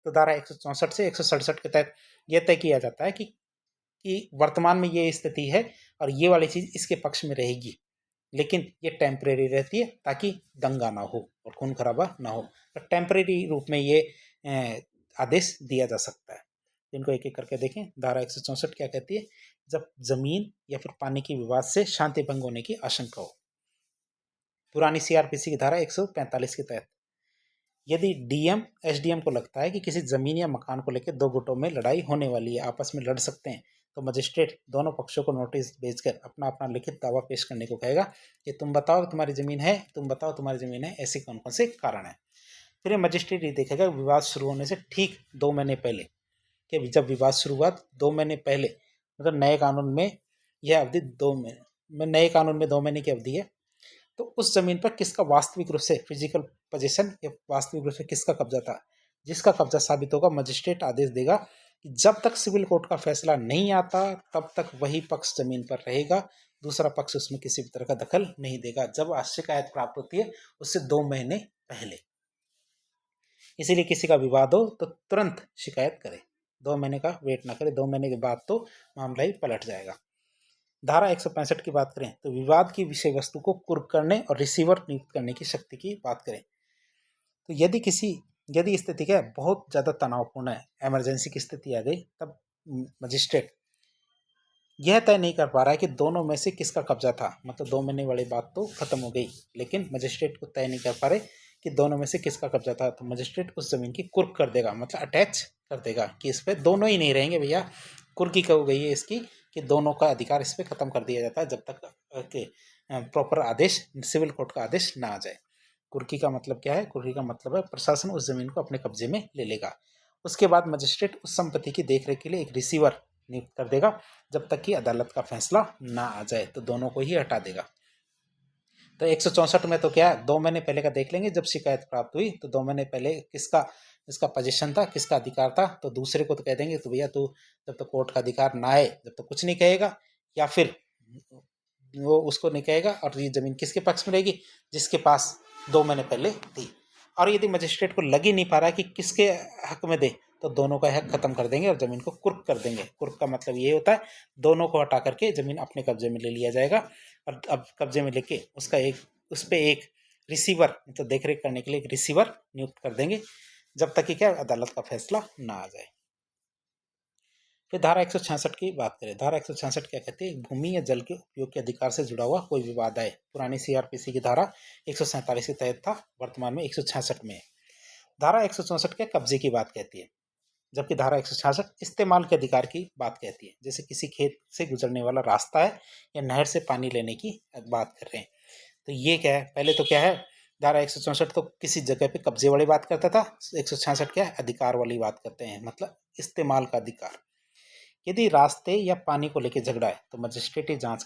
तो धारा 164 से 167 के तहत यह तय किया जाता है कि वर्तमान में ये स्थिति है और ये वाली चीज इसके पक्ष में रहेगी, लेकिन ये टेम्परेरी रहती है ताकि दंगा ना हो और खून खराबा ना हो। तो टेम्परेरी रूप में ये आदेश दिया जा सकता है। इनको एक एक करके देखें। धारा 164 क्या कहती है? जब जमीन या फिर पानी की विवाद से शांति भंग होने की आशंका हो। पुरानी सीआरपीसी की धारा 145 के तहत यदि डीएम, एसडीएम को लगता है कि किसी जमीन या मकान को लेकर दो गुटों में लड़ाई होने वाली है, आपस में लड़ सकते हैं, तो मजिस्ट्रेट दोनों पक्षों को नोटिस भेजकर अपना अपना लिखित दावा पेश करने को कहेगा कि तुम बताओ तुम्हारी जमीन है, तुम बताओ तुम्हारी जमीन है, ऐसे कौन कौन से कारण है। फिर मजिस्ट्रेट ये देखेगा विवाद शुरू होने से ठीक 2 महीने पहले, कि जब विवाद शुरू हुआ 2 महीने पहले, मतलब नए कानून में यह अवधि 2 महीने, नए कानून में 2 महीने की अवधि है, तो उस जमीन पर किसका वास्तविक रूप से फिजिकल पोजीशन या वास्तविक रूप से किसका कब्जा था, जिसका कब्जा साबित होगा, मजिस्ट्रेट आदेश देगा कि जब तक सिविल कोर्ट का फैसला नहीं आता तब तक वही पक्ष जमीन पर रहेगा, दूसरा पक्ष उसमें किसी भी तरह का दखल नहीं देगा, जब शिकायत प्राप्त होती है उससे 2 महीने पहले। इसीलिए किसी का विवाद हो तो तुरंत शिकायत करे, 2 महीने का वेट ना करे, 2 महीने के बाद तो मामला ही पलट जाएगा। धारा 165 की बात करें तो विवाद की विषय वस्तु को कुर्क करने और रिसीवर नियुक्त करने की शक्ति की बात करें, तो यदि स्थिति क्या है बहुत ज़्यादा तनावपूर्ण है, इमरजेंसी की स्थिति आ गई, तब मजिस्ट्रेट यह तय नहीं कर पा रहा है कि दोनों में से किसका कब्जा था, मतलब 2 महीने वाली बात तो खत्म हो गई, लेकिन मजिस्ट्रेट को तय नहीं कर पा रहे कि दोनों में से किसका कब्जा था। तो मजिस्ट्रेट उस जमीन की कुर्क कर देगा, मतलब अटैच कर देगा कि इस पे दोनों ही नहीं रहेंगे भैया। कुर्की हो गई है इसकी कि दोनों का अधिकार इस पे खत्म कर दिया जाता है जब तक प्रॉपर आदेश, सिविल कोर्ट का आदेश ना आ जाए। कुर्की का मतलब क्या है? कुर्की का मतलब है प्रशासन उस जमीन को अपने कब्जे में ले लेगा। उसके बाद मजिस्ट्रेट उस संपत्ति की देखरेख के लिए एक रिसीवर नियुक्त कर देगा जब तक कि अदालत का फैसला ना आ जाए, तो दोनों को ही हटा देगा। तो 164 में तो क्या है, 2 महीने पहले का देख लेंगे। जब शिकायत प्राप्त हुई तो 2 महीने पहले किसका इसका पोजीशन था, किसका अधिकार था, तो दूसरे को तो कह देंगे तो भैया तू जब तक कोर्ट का अधिकार ना आए जब तक कुछ नहीं कहेगा, या फिर वो उसको नहीं कहेगा। और ये जमीन किसके पक्ष में रहेगी? जिसके पास 2 महीने पहले थी। और यदि मजिस्ट्रेट को लग ही नहीं पा रहा है कि किसके हक में दे, तो दोनों का हक खत्म कर देंगे और जमीन को कुर्क कर देंगे। कुर्क का मतलब ये होता है दोनों को हटा करके जमीन अपने कब्जे में ले लिया जाएगा, और अब कब्जे में लेके उसका उस पर एक रिसीवर, मतलब देखरेख करने के लिए एक रिसीवर नियुक्त कर देंगे जब तक कि क्या अदालत का फैसला ना आ जाए। फिर धारा 166 की बात करें। धारा 166 क्या कहती है? भूमि या जल के उपयोग के अधिकार से जुड़ा हुआ कोई विवाद आए। पुरानी सीआरपीसी की धारा 147 के तहत था, वर्तमान में 166 में है। धारा 164 क्या कब्जे की बात कहती है, जबकि धारा 166 इस्तेमाल के अधिकार की बात कहती है। जैसे किसी खेत से गुजरने वाला रास्ता है या नहर से पानी लेने की बात कर रहे हैं, तो ये क्या है? पहले तो क्या है, धारा 164 तो किसी जगह पे कब्जे वाली बात करता था, 166 क्या है? अधिकार वाली बात करते हैं, मतलब इस्तेमाल का अधिकार। यदि रास्ते या पानी को लेकर झगड़ा है तो मजिस्ट्रेट ही जांच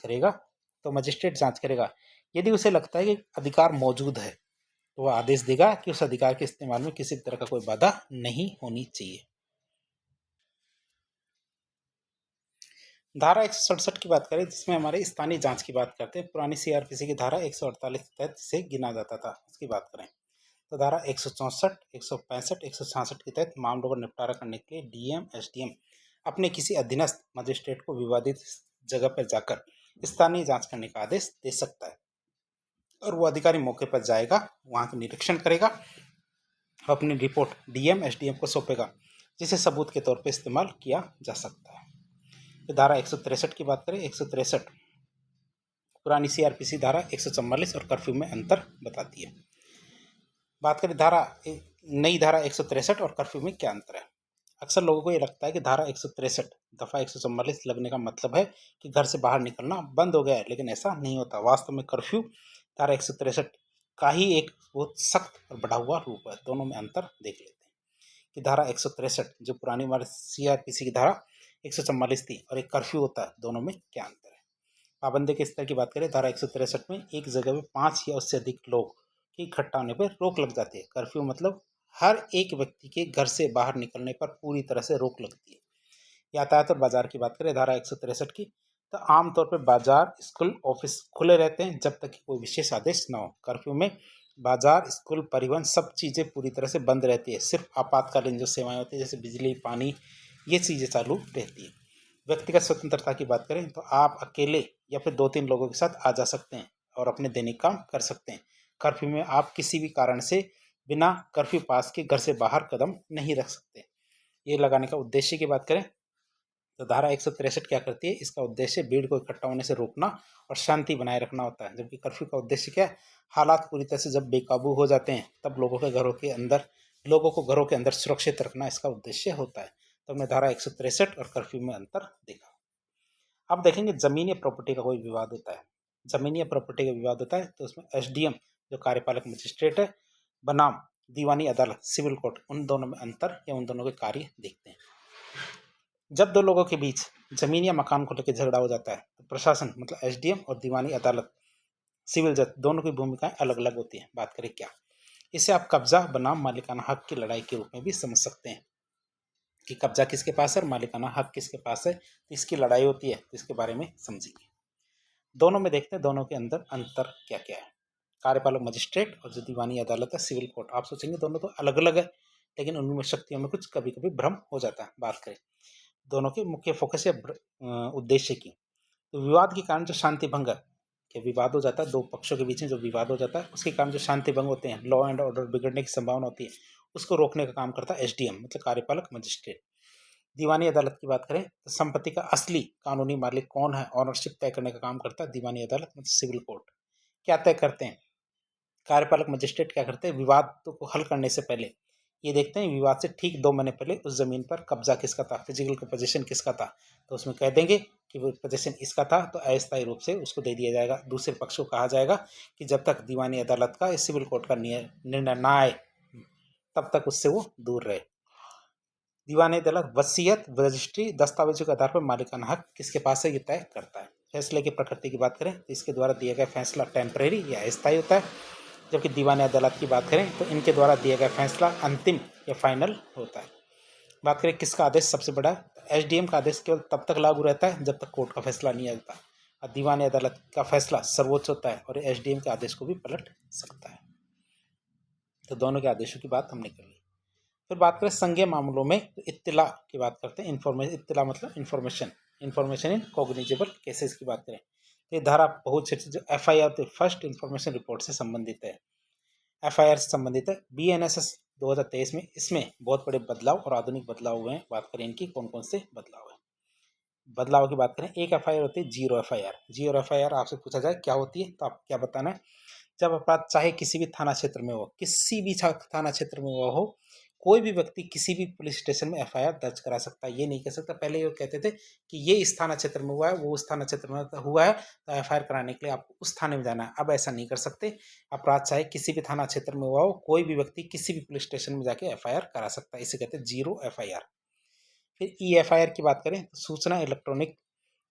करेगा। यदि उसे लगता है कि अधिकार मौजूद है तो वह आदेश देगा कि उस अधिकार के इस्तेमाल में किसी तरह का कोई बाधा नहीं होनी चाहिए। धारा 167 की बात करें जिसमें हमारे स्थानीय जांच की बात करते हैं। पुरानी सीआरपीसी की धारा 148 के तहत से गिना जाता था, उसकी बात करें तो धारा 164, 165, 166 के तहत मामलों का निपटारा करने के लिए डीएम एसडीएम अपने किसी अधीनस्थ मजिस्ट्रेट को विवादित जगह पर जाकर स्थानीय जांच करने का आदेश दे सकता है, और वो अधिकारी मौके पर जाएगा, वहां का निरीक्षण करेगा, अपनी रिपोर्ट डीएम एसडीएम को सौंपेगा, जिसे सबूत के तौर पर इस्तेमाल किया जा सकता है। धारा 163 की बात करें, 163 पुरानी सीआरपीसी धारा 144 और कर्फ्यू में अंतर बताती है। बात करें नई धारा 163 और कर्फ्यू में क्या अंतर है। अक्सर लोगों को ये लगता है कि धारा 163 दफा 144 लगने का मतलब है कि घर से बाहर निकलना बंद हो गया है, लेकिन ऐसा नहीं होता। वास्तव में कर्फ्यू धारा 163 का ही एक बहुत सख्त और बढ़ा हुआ रूप है। दोनों में अंतर देख लेते हैं कि धारा 163 जो पुरानी हमारे सीआरपीसी की धारा 144 थी और एक कर्फ्यू होता है, दोनों में क्या अंतर है। पाबंदी के स्तर की बात करें, धारा 163 में एक जगह में 5 या उससे अधिक लोग के इकट्ठा होने पर रोक लग जाती है। कर्फ्यू मतलब हर एक व्यक्ति के घर से बाहर निकलने पर पूरी तरह से रोक लगती है। यातायात और बाजार की बात करें धारा 163 की, तो आमतौर पर बाजार, स्कूल, ऑफिस खुले रहते हैं जब तक कि कोई विशेष आदेश न हो। कर्फ्यू में बाजार, स्कूल, परिवहन सब चीज़ें पूरी तरह से बंद रहती है। सिर्फ आपातकालीन जो सेवाएं होती है जैसे बिजली, पानी, ये चीज़ें चालू रहती है। व्यक्तिगत स्वतंत्रता की बात करें तो आप अकेले या फिर 2-3 लोगों के साथ आ जा सकते हैं और अपने दैनिक काम कर सकते हैं। कर्फ्यू में आप किसी भी कारण से बिना कर्फ्यू पास के घर से बाहर कदम नहीं रख सकते। ये लगाने का उद्देश्य की बात करें तो धारा 163 क्या करती है, इसका उद्देश्य भीड़ को इकट्ठा होने से रोकना और शांति बनाए रखना होता है। जबकि कर्फ्यू का उद्देश्य क्या है, हालात पूरी तरह से जब बेकाबू हो जाते हैं तब लोगों को घरों के अंदर सुरक्षित रखना इसका उद्देश्य होता है। तो हमने धारा 163 और कर्फ्यू में अंतर देखा। अब देखेंगे जमीन या प्रॉपर्टी का कोई विवाद होता है। जमीन या प्रॉपर्टी का विवाद होता है तो उसमें एसडीएम जो कार्यपालक मजिस्ट्रेट है बनाम दीवानी अदालत, सिविल कोर्ट, उन दोनों में अंतर या उन दोनों के कार्य देखते हैं। जब 2 लोगों के बीच जमीन या मकान को लेकर झगड़ा हो जाता है तो प्रशासन मतलब एसडीएम और दीवानी अदालत, सिविल जज, दोनों की भूमिकाएं अलग अलग होती हैं। बात करें क्या, इसे आप कब्जा बनाम मालिकाना हक की लड़ाई के रूप में भी समझ सकते हैं कि कब्जा किसके पास है और मालिकाना हक किसके पास है, तो इसकी लड़ाई होती है। तो इसके बारे में समझेंगे। दोनों में देखते हैं दोनों के अंदर अंतर क्या क्या है। कार्यपालक मजिस्ट्रेट और जो दीवानी अदालत है सिविल कोर्ट, आप सोचेंगे दोनों तो अलग अलग है, लेकिन उनमें शक्तियों में कुछ कभी कभी भ्रम हो जाता है। बात करें दोनों के मुख्य फोकस या उद्देश्य की, तो विवाद के कारण जो शांति भंग के विवाद हो जाता है, 2 पक्षों के बीच में जो विवाद हो जाता है उसके कारण जो शांति भंग होते हैं, लॉ एंड ऑर्डर बिगड़ने की संभावना होती है, उसको रोकने का काम करता है एसडीएम मतलब कार्यपालक मजिस्ट्रेट। दीवानी अदालत की बात करें तो संपत्ति का असली कानूनी मालिक कौन है, ऑनरशिप तय करने का काम करता है दीवानी अदालत मतलब सिविल कोर्ट। क्या तय करते हैं कार्यपालक मजिस्ट्रेट, क्या करते हैं विवाद को हल करने से पहले ये देखते हैं विवाद से ठीक 2 महीने पहले उस जमीन पर कब्जा किसका था, फिजिकल पोजीशन किसका था, तो उसमें कह देंगे कि वो पोजीशन इसका था तो अस्थायी रूप से उसको दे दिया जाएगा। दूसरे पक्ष को कहा जाएगा कि जब तक दीवानी अदालत का सिविल कोर्ट का निर्णय ना आए तब तक उससे वो दूर रहे। दीवानी अदालत वसीयत रजिस्ट्री दस्तावेजों के आधार पर मालिकाना हक किसके पास है ये तय करता है। फैसले की प्रकृति की बात करें तो इसके द्वारा दिया गया फैसला टेम्परेरी या अस्थायी होता है, जबकि दीवानी अदालत की बात करें तो इनके द्वारा दिया गया फैसला अंतिम या फाइनल होता है। बात करें किसका आदेश सबसे बड़ा है, एसडीएम का आदेश केवल तब तक लागू रहता है जब तक कोर्ट का फैसला नहीं आता, और दीवानी अदालत का फैसला सर्वोच्च होता है और एसडीएम के आदेश को भी पलट सकता है। तो दोनों के आदेशों की बात हमने कर ली। फिर बात करें संज्ञेय मामलों में तो इत्तिला की बात करते हैं। इत्तिला मतलब इन्फॉर्मेशन इन कॉग्निजेबल केसेस की बात करें तो ये धारा बहुत जो एफआईआर तो फर्स्ट इन्फॉर्मेशन रिपोर्ट से संबंधित है, एफआईआर से संबंधित है। बीएनएसएस 2023 में इसमें बहुत बड़े बदलाव और आधुनिक बदलाव हुए हैं। बात करें इनकी कौन कौन से बदलाव है। बदलाव की बात करें, एक एफआईआर होती है जीरो एफआईआर। जीरो एफआईआर आपसे पूछा जाए क्या होती है तो आप क्या बताना है, जब अपराध चाहे किसी भी थाना क्षेत्र में हो, किसी भी थाना क्षेत्र में हुआ हो, कोई भी व्यक्ति किसी भी पुलिस स्टेशन में एफआईआर दर्ज करा सकता है। ये नहीं कह सकता, पहले ये कहते थे कि ये इस थाना क्षेत्र में हुआ है, वो उस थाना क्षेत्र में हुआ है तो एफआईआर कराने के लिए आपको उस थाने में जाना है। अब ऐसा नहीं कर सकते, अपराध चाहे किसी भी थाना क्षेत्र में हुआ हो, कोई भी व्यक्ति किसी भी पुलिस स्टेशन में जाके एफआईआर करा सकता है, इसे कहते हैं जीरो एफआईआर। फिर ई एफआईआर की बात करें तो सूचना इलेक्ट्रॉनिक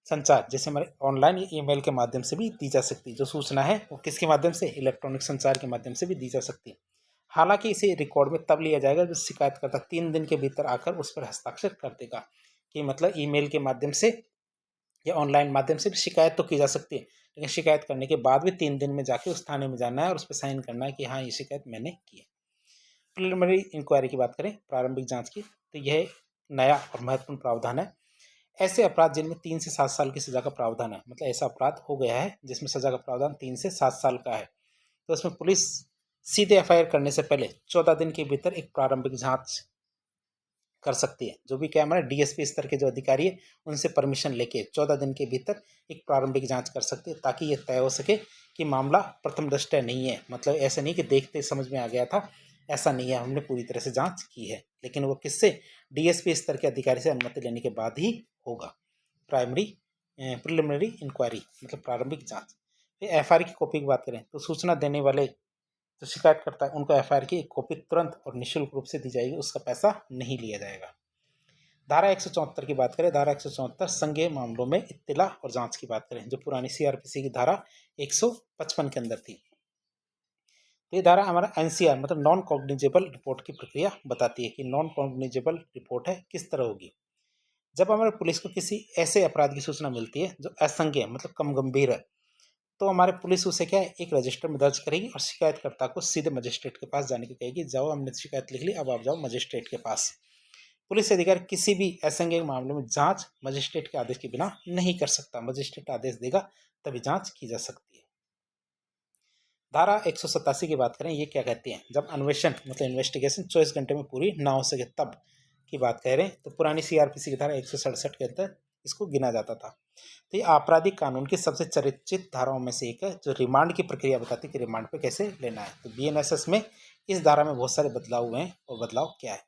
संचार, जैसे हमारे ऑनलाइन या ईमेल के माध्यम से भी दी जा सकती है। जो सूचना है वो किसके माध्यम से, इलेक्ट्रॉनिक संचार के माध्यम से भी दी जा सकती है। हालांकि इसे रिकॉर्ड में तब लिया जाएगा जब शिकायतकर्ता 3 दिन के भीतर आकर उस पर हस्ताक्षर कर देगा। कि मतलब ईमेल के माध्यम से या ऑनलाइन माध्यम से भी शिकायत तो की जा सकती है, लेकिन शिकायत करने के बाद भी 3 दिन में जाके उस थाने में जाना है और उस पर साइन करना है कि हाँ ये शिकायत मैंने की है। प्रिलिमिनरी इंक्वायरी की बात करें, प्रारंभिक जाँच की, तो यह नया और महत्वपूर्ण प्रावधान है। ऐसे अपराध जिनमें 3 से 7 साल की सजा का प्रावधान है, मतलब ऐसा अपराध हो गया है जिसमें सजा का प्रावधान 3 से 7 साल का है, तो उसमें पुलिस सीधे एफआईआर करने से पहले 14 दिन के भीतर एक प्रारंभिक जांच कर सकती है। जो भी क्या हमारे डीएसपी स्तर के जो अधिकारी है उनसे परमिशन लेके 14 दिन के भीतर एक प्रारंभिक जांच कर सकती है, ताकि ये तय हो सके कि मामला प्रथम दृष्टया नहीं है, मतलब ऐसा नहीं कि देखते समझ में आ गया था, ऐसा नहीं है, हमने पूरी तरह से जांच की है। लेकिन वो किससे, डीएसपी स्तर के अधिकारी से अनुमति लेने के बाद ही होगा। प्रिलिमिनरी इंक्वायरी मतलब प्रारंभिक जांच। फिर एफआईआर की कॉपी की बात करें तो सूचना देने वाले जो शिकायत करता है उनको एफआईआर की एक कॉपी तुरंत और निःशुल्क रूप से दी जाएगी, उसका पैसा नहीं लिया जाएगा। धारा 174 की बात करें, धारा 174 संज्ञेय मामलों में इत्तिला और जांच की बात करें, जो पुरानी सीआरपीसी की धारा 155 के अंदर थी। तो ये धारा हमारा एनसीआर मतलब नॉन कॉग्निजेबल रिपोर्ट की प्रक्रिया बताती है कि नॉन कॉग्निजेबल रिपोर्ट है किस तरह होगी। जब हमारे पुलिस को किसी ऐसे अपराध की सूचना मिलती है जो असंज्ञेय मतलब कम गंभीर है, तो हमारे पुलिस उसे क्या है एक रजिस्टर में दर्ज करेगी और शिकायतकर्ता को सीधे मजिस्ट्रेट के पास जाने की कहेगी, जाओ हमने शिकायत लिख ली, अब आप जाओ मजिस्ट्रेट के पास। पुलिस अधिकारी किसी भी असंज्ञेय मामले में जांच मजिस्ट्रेट के आदेश के बिना नहीं कर सकता, मजिस्ट्रेट आदेश देगा तभी जांच की जा सकती है। धारा 187 की बात करें, ये क्या कहती है, जब अन्वेषण मतलब इन्वेस्टिगेशन 24 घंटे में पूरी ना हो सके तब की बात कह रहे हैं, तो पुरानी सीआरपीसी की धारा 167 के अंदर इसको गिना जाता था। तो ये आपराधिक कानून की सबसे चर्चित धाराओं में से एक है, जो रिमांड की प्रक्रिया बताती है कि रिमांड पे कैसे लेना है। तो बीएनएसएस में इस धारा में बहुत सारे बदलाव हुए हैं, और बदलाव क्या है,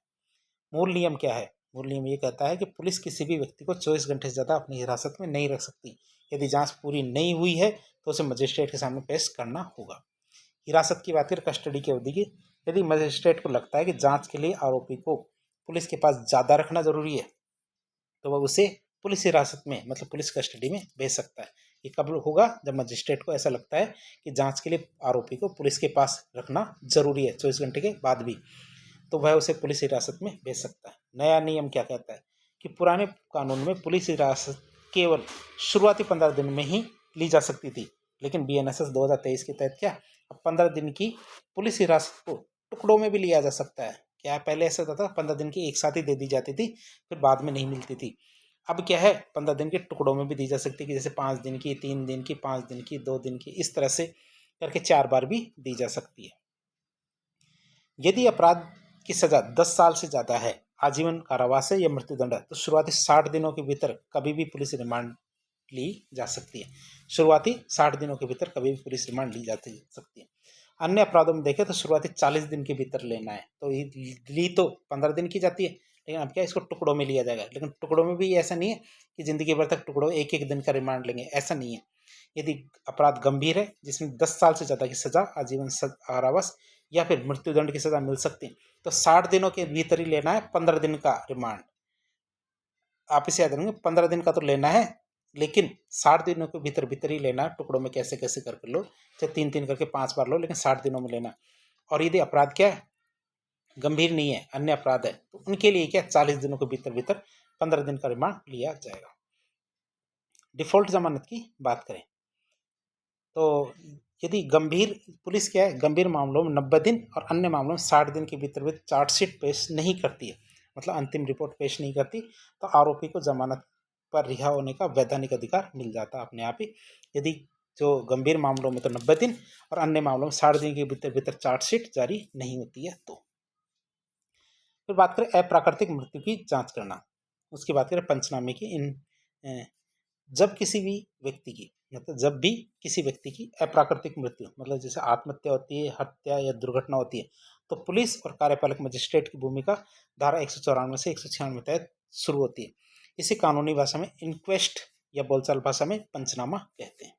मूल नियम क्या है। मूल नियम ये कहता है कि पुलिस किसी भी व्यक्ति को 24 घंटे से ज़्यादा अपनी हिरासत में नहीं रख सकती। यदि जांच पूरी नहीं हुई है तो उसे मजिस्ट्रेट के सामने पेश करना होगा। हिरासत की बात करें कस्टडी की अवधि की, यदि मजिस्ट्रेट को लगता है कि जांच के लिए आरोपी को पुलिस के पास ज़्यादा रखना जरूरी है तो वह उसे पुलिस हिरासत में मतलब पुलिस कस्टडी में भेज सकता है। ये कब होगा, जब मजिस्ट्रेट को ऐसा लगता है कि जांच के लिए आरोपी को पुलिस के पास रखना जरूरी है 24 घंटे के बाद भी, तो वह उसे पुलिस हिरासत में भेज सकता है। नया नियम क्या कहता है कि पुराने कानून में पुलिस हिरासत केवल शुरुआती 15 दिन में ही ली जा सकती थी, लेकिन बीएनएसएस 2023 के तहत क्या अब 15 दिन की पुलिस हिरासत को टुकड़ों में भी लिया जा सकता है। क्या पहले ऐसा होता था 15 दिन की एक साथ ही दे दी जाती थी, फिर बाद में नहीं मिलती थी। अब क्या है 15 दिन के टुकड़ों में भी दी जा सकती है, कि जैसे 5 दिन की, 3 दिन की, 5 दिन की, 2 दिन की, इस तरह से करके 4 बार भी दी जा सकती है। यदि अपराध की सजा 10 साल से ज़्यादा है, आजीवन कारावास है या मृत्युदंड है, तो शुरुआती 60 दिनों के भीतर कभी भी पुलिस रिमांड ली जा सकती है। शुरुआती 60 दिनों के भीतर कभी भी पुलिस रिमांड ली जा सकती है। अन्य अपराधों में देखें तो शुरुआती 40 दिन के भीतर लेना है, तो ली तो 15 दिन की जाती है, लेकिन अब क्या इसको टुकड़ों में लिया जाएगा। लेकिन टुकड़ों में भी ऐसा नहीं है कि जिंदगी भर तक टुकड़ों एक एक दिन का रिमांड लेंगे, ऐसा नहीं है। यदि अपराध गंभीर है जिसमें 10 साल से ज़्यादा की सजा, आजीवन कारावास या फिर मृत्युदंड की सजा मिल सकती है, तो 60 दिनों के भीतर ही लेना है 15 दिन का रिमांड। आप इसे याद रखेंगे, 15 दिन का तो लेना है, लेकिन 60 दिनों के भीतर भीतर ही लेना है। टुकड़ों में कैसे कैसे करके लो, चाहे 3-3 करके 5 बार लो, लेकिन 60 दिनों में लेना। और यदि अपराध क्या है, गंभीर नहीं है, अन्य अपराध है, तो उनके लिए क्या 40 दिनों के भीतर भीतर 15 दिन का रिमांड लिया जाएगा। डिफॉल्ट जमानत की बात करें तो यदि गंभीर, पुलिस क्या है, गंभीर मामलों में 90 दिन और अन्य मामलों में 60 दिन के भीतर भी चार्जशीट पेश नहीं करती है, मतलब अंतिम रिपोर्ट पेश नहीं करती, तो आरोपी को जमानत पर रिहा होने का वैधानिक अधिकार मिल जाता है अपने आप ही। यदि जो गंभीर मामलों में तो 90 दिन और अन्य मामलों में 60 दिन के भीतर भीतर चार्जशीट जारी नहीं होती है। तो फिर बात करें अप्राकृतिक मृत्यु की जांच करना, उसकी बात करें पंचनामे की। जब किसी भी व्यक्ति की, मतलब जब भी किसी व्यक्ति की अप्राकृतिक मृत्यु, मतलब जैसे आत्महत्या होती है, हत्या या दुर्घटना होती है, तो पुलिस और कार्यपालक मजिस्ट्रेट की भूमिका धारा 194 से 196 तहत शुरू होती है। इसे कानूनी भाषा में इंक्वेस्ट या बोलचाल भाषा में पंचनामा कहते हैं।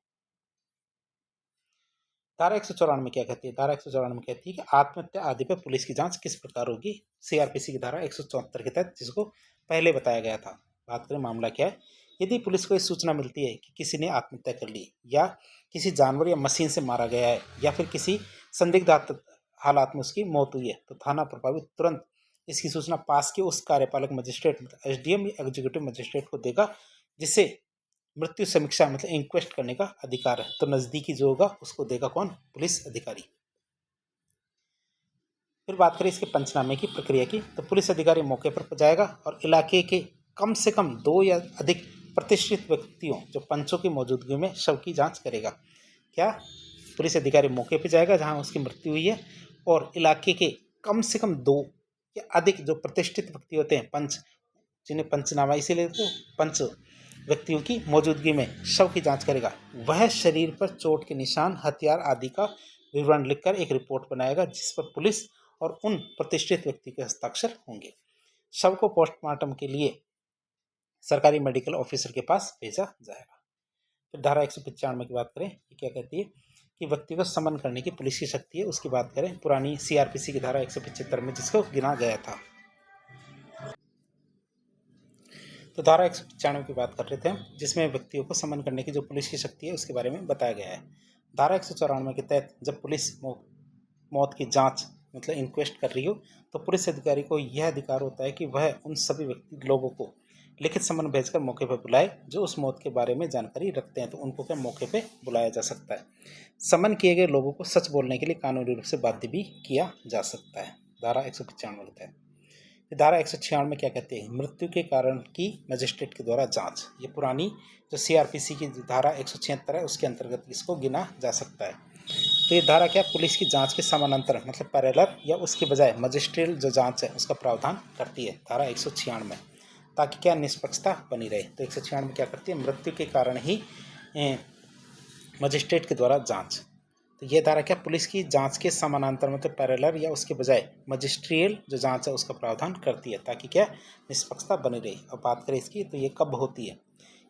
धारा 194 क्या कहती है? धारा 194 कहती है कि आत्महत्या आदि पर पुलिस की जांच किस प्रकार होगी, सीआरपीसी की धारा 174 के तहत, जिसको पहले बताया गया था। बात करें मामला क्या है, यदि पुलिस को सूचना मिलती है कि किसी ने आत्महत्या कर ली या किसी जानवर या मशीन से मारा गया है या फिर किसी संदिग्ध हालात में उसकी मौत हुई है, तो थाना प्रभावी तुरंत इसकी सूचना पास के उस कार्यपालक मजिस्ट्रेट, मतलब एसडीएम या एग्जीक्यूटिव मजिस्ट्रेट को देगा, जिससे मृत्यु समीक्षा मतलब इंक्वेस्ट करने का अधिकार है। तो नजदीकी जो होगा उसको देगा कौन? पुलिस अधिकारी। फिर बात करें इसके पंचनामे की प्रक्रिया की, तो पुलिस अधिकारी मौके पर जाएगा और इलाके के कम से कम 2 या अधिक प्रतिष्ठित व्यक्तियों, जो पंचों की मौजूदगी में शव की जांच करेगा। क्या? पुलिस अधिकारी मौके पर जाएगा जहां उसकी मृत्यु हुई है, और इलाके के कम से कम 2 या अधिक जो प्रतिष्ठित व्यक्ति होते हैं, पंच, जिन्हें पंचनामा इसीलिए तो पंच व्यक्तियों की मौजूदगी में शव की जांच करेगा। वह शरीर पर चोट के निशान, हथियार आदि का विवरण लिखकर एक रिपोर्ट बनाएगा, जिस पर पुलिस और उन प्रतिष्ठित व्यक्ति के हस्ताक्षर होंगे। शव को पोस्टमार्टम के लिए सरकारी मेडिकल ऑफिसर के पास भेजा जाएगा। फिर धारा 195 की बात करें, ये क्या कहती है कि व्यक्ति को समन करने की पुलिस की शक्ति है। उसकी बात करें पुरानी सीआरपीसी की धारा 175 में, जिसको गिना गया था। तो धारा 195 की बात कर रहे थे हम, जिसमें व्यक्तियों को समन करने की जो पुलिस की शक्ति है उसके बारे में बताया गया है। धारा 194 के तहत जब पुलिस मौत की जांच मतलब इंक्वेस्ट कर रही हो, तो पुलिस अधिकारी को यह अधिकार होता है कि वह उन सभी व्यक्ति लोगों को लिखित समन भेजकर मौके पर बुलाए जो उस मौत के बारे में जानकारी रखते हैं, तो उनको क्या मौके पे बुलाया जा सकता है। समन किए गए लोगों को सच बोलने के लिए कानूनी रूप से बाध्य भी किया जा सकता है। धारा 195 के तहत। धारा 196 में क्या कहते हैं? मृत्यु के कारण की मजिस्ट्रेट के द्वारा जांच। ये पुरानी जो सीआरपीसी की धारा 176 है उसके अंतर्गत इसको गिना जा सकता है। तो ये धारा क्या पुलिस की जांच के समानांतर मतलब पैरेलल या उसके बजाय मजिस्ट्रियल जो जांच है उसका प्रावधान करती है धारा 196 में, ताकि क्या निष्पक्षता बनी रहे। तो 196 में क्या करती है? मृत्यु के कारण ही मजिस्ट्रेट के द्वारा जांच। तो ये धारा क्या पुलिस की जांच के समानांतर मतलब पैरेलल या उसके बजाय मजिस्ट्रियल जो जांच है उसका प्रावधान करती है, ताकि क्या निष्पक्षता बनी रहे। अब बात करें इसकी, तो ये कब होती है?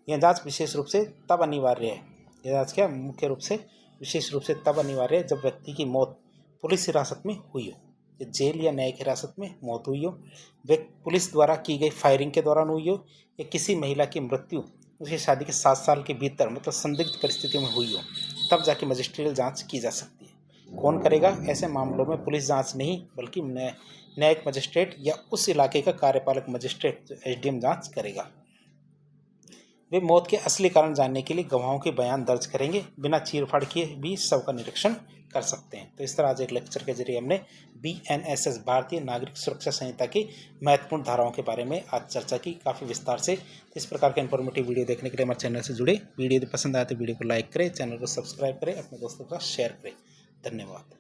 यह जांच विशेष रूप से तब अनिवार्य है, यह जांच क्या मुख्य रूप से विशेष रूप से तब अनिवार्य है जब व्यक्ति की मौत पुलिस हिरासत में हुई हो, जेल या न्यायिक हिरासत में मौत हुई हो, पुलिस द्वारा की गई फायरिंग के दौरान हुई हो, या किसी महिला की मृत्यु उसकी शादी के 7 साल के भीतर मतलब संदिग्ध परिस्थितियों में हुई हो, तब जाके मजिस्ट्रियल जांच की जा सकती है। कौन करेगा? ऐसे मामलों में पुलिस जांच नहीं बल्कि न्यायिक मजिस्ट्रेट या उस इलाके का कार्यपालक मजिस्ट्रेट जो एसडीएम जांच करेगा। वे मौत के असली कारण जानने के लिए गवाहों के बयान दर्ज करेंगे, बिना चीरफाड़ किए भी शव का निरीक्षण कर सकते हैं। तो इस तरह आज एक लेक्चर के जरिए हमने बीएनएसएस भारतीय नागरिक सुरक्षा संहिता की महत्वपूर्ण धाराओं के बारे में आज चर्चा की काफ़ी विस्तार से। इस प्रकार के इन्फॉर्मेटिव वीडियो देखने के लिए हमारे चैनल से जुड़े। वीडियो यदि पसंद आए तो वीडियो को लाइक करें, चैनल को सब्सक्राइब करें, अपने दोस्तों का शेयर करें। धन्यवाद।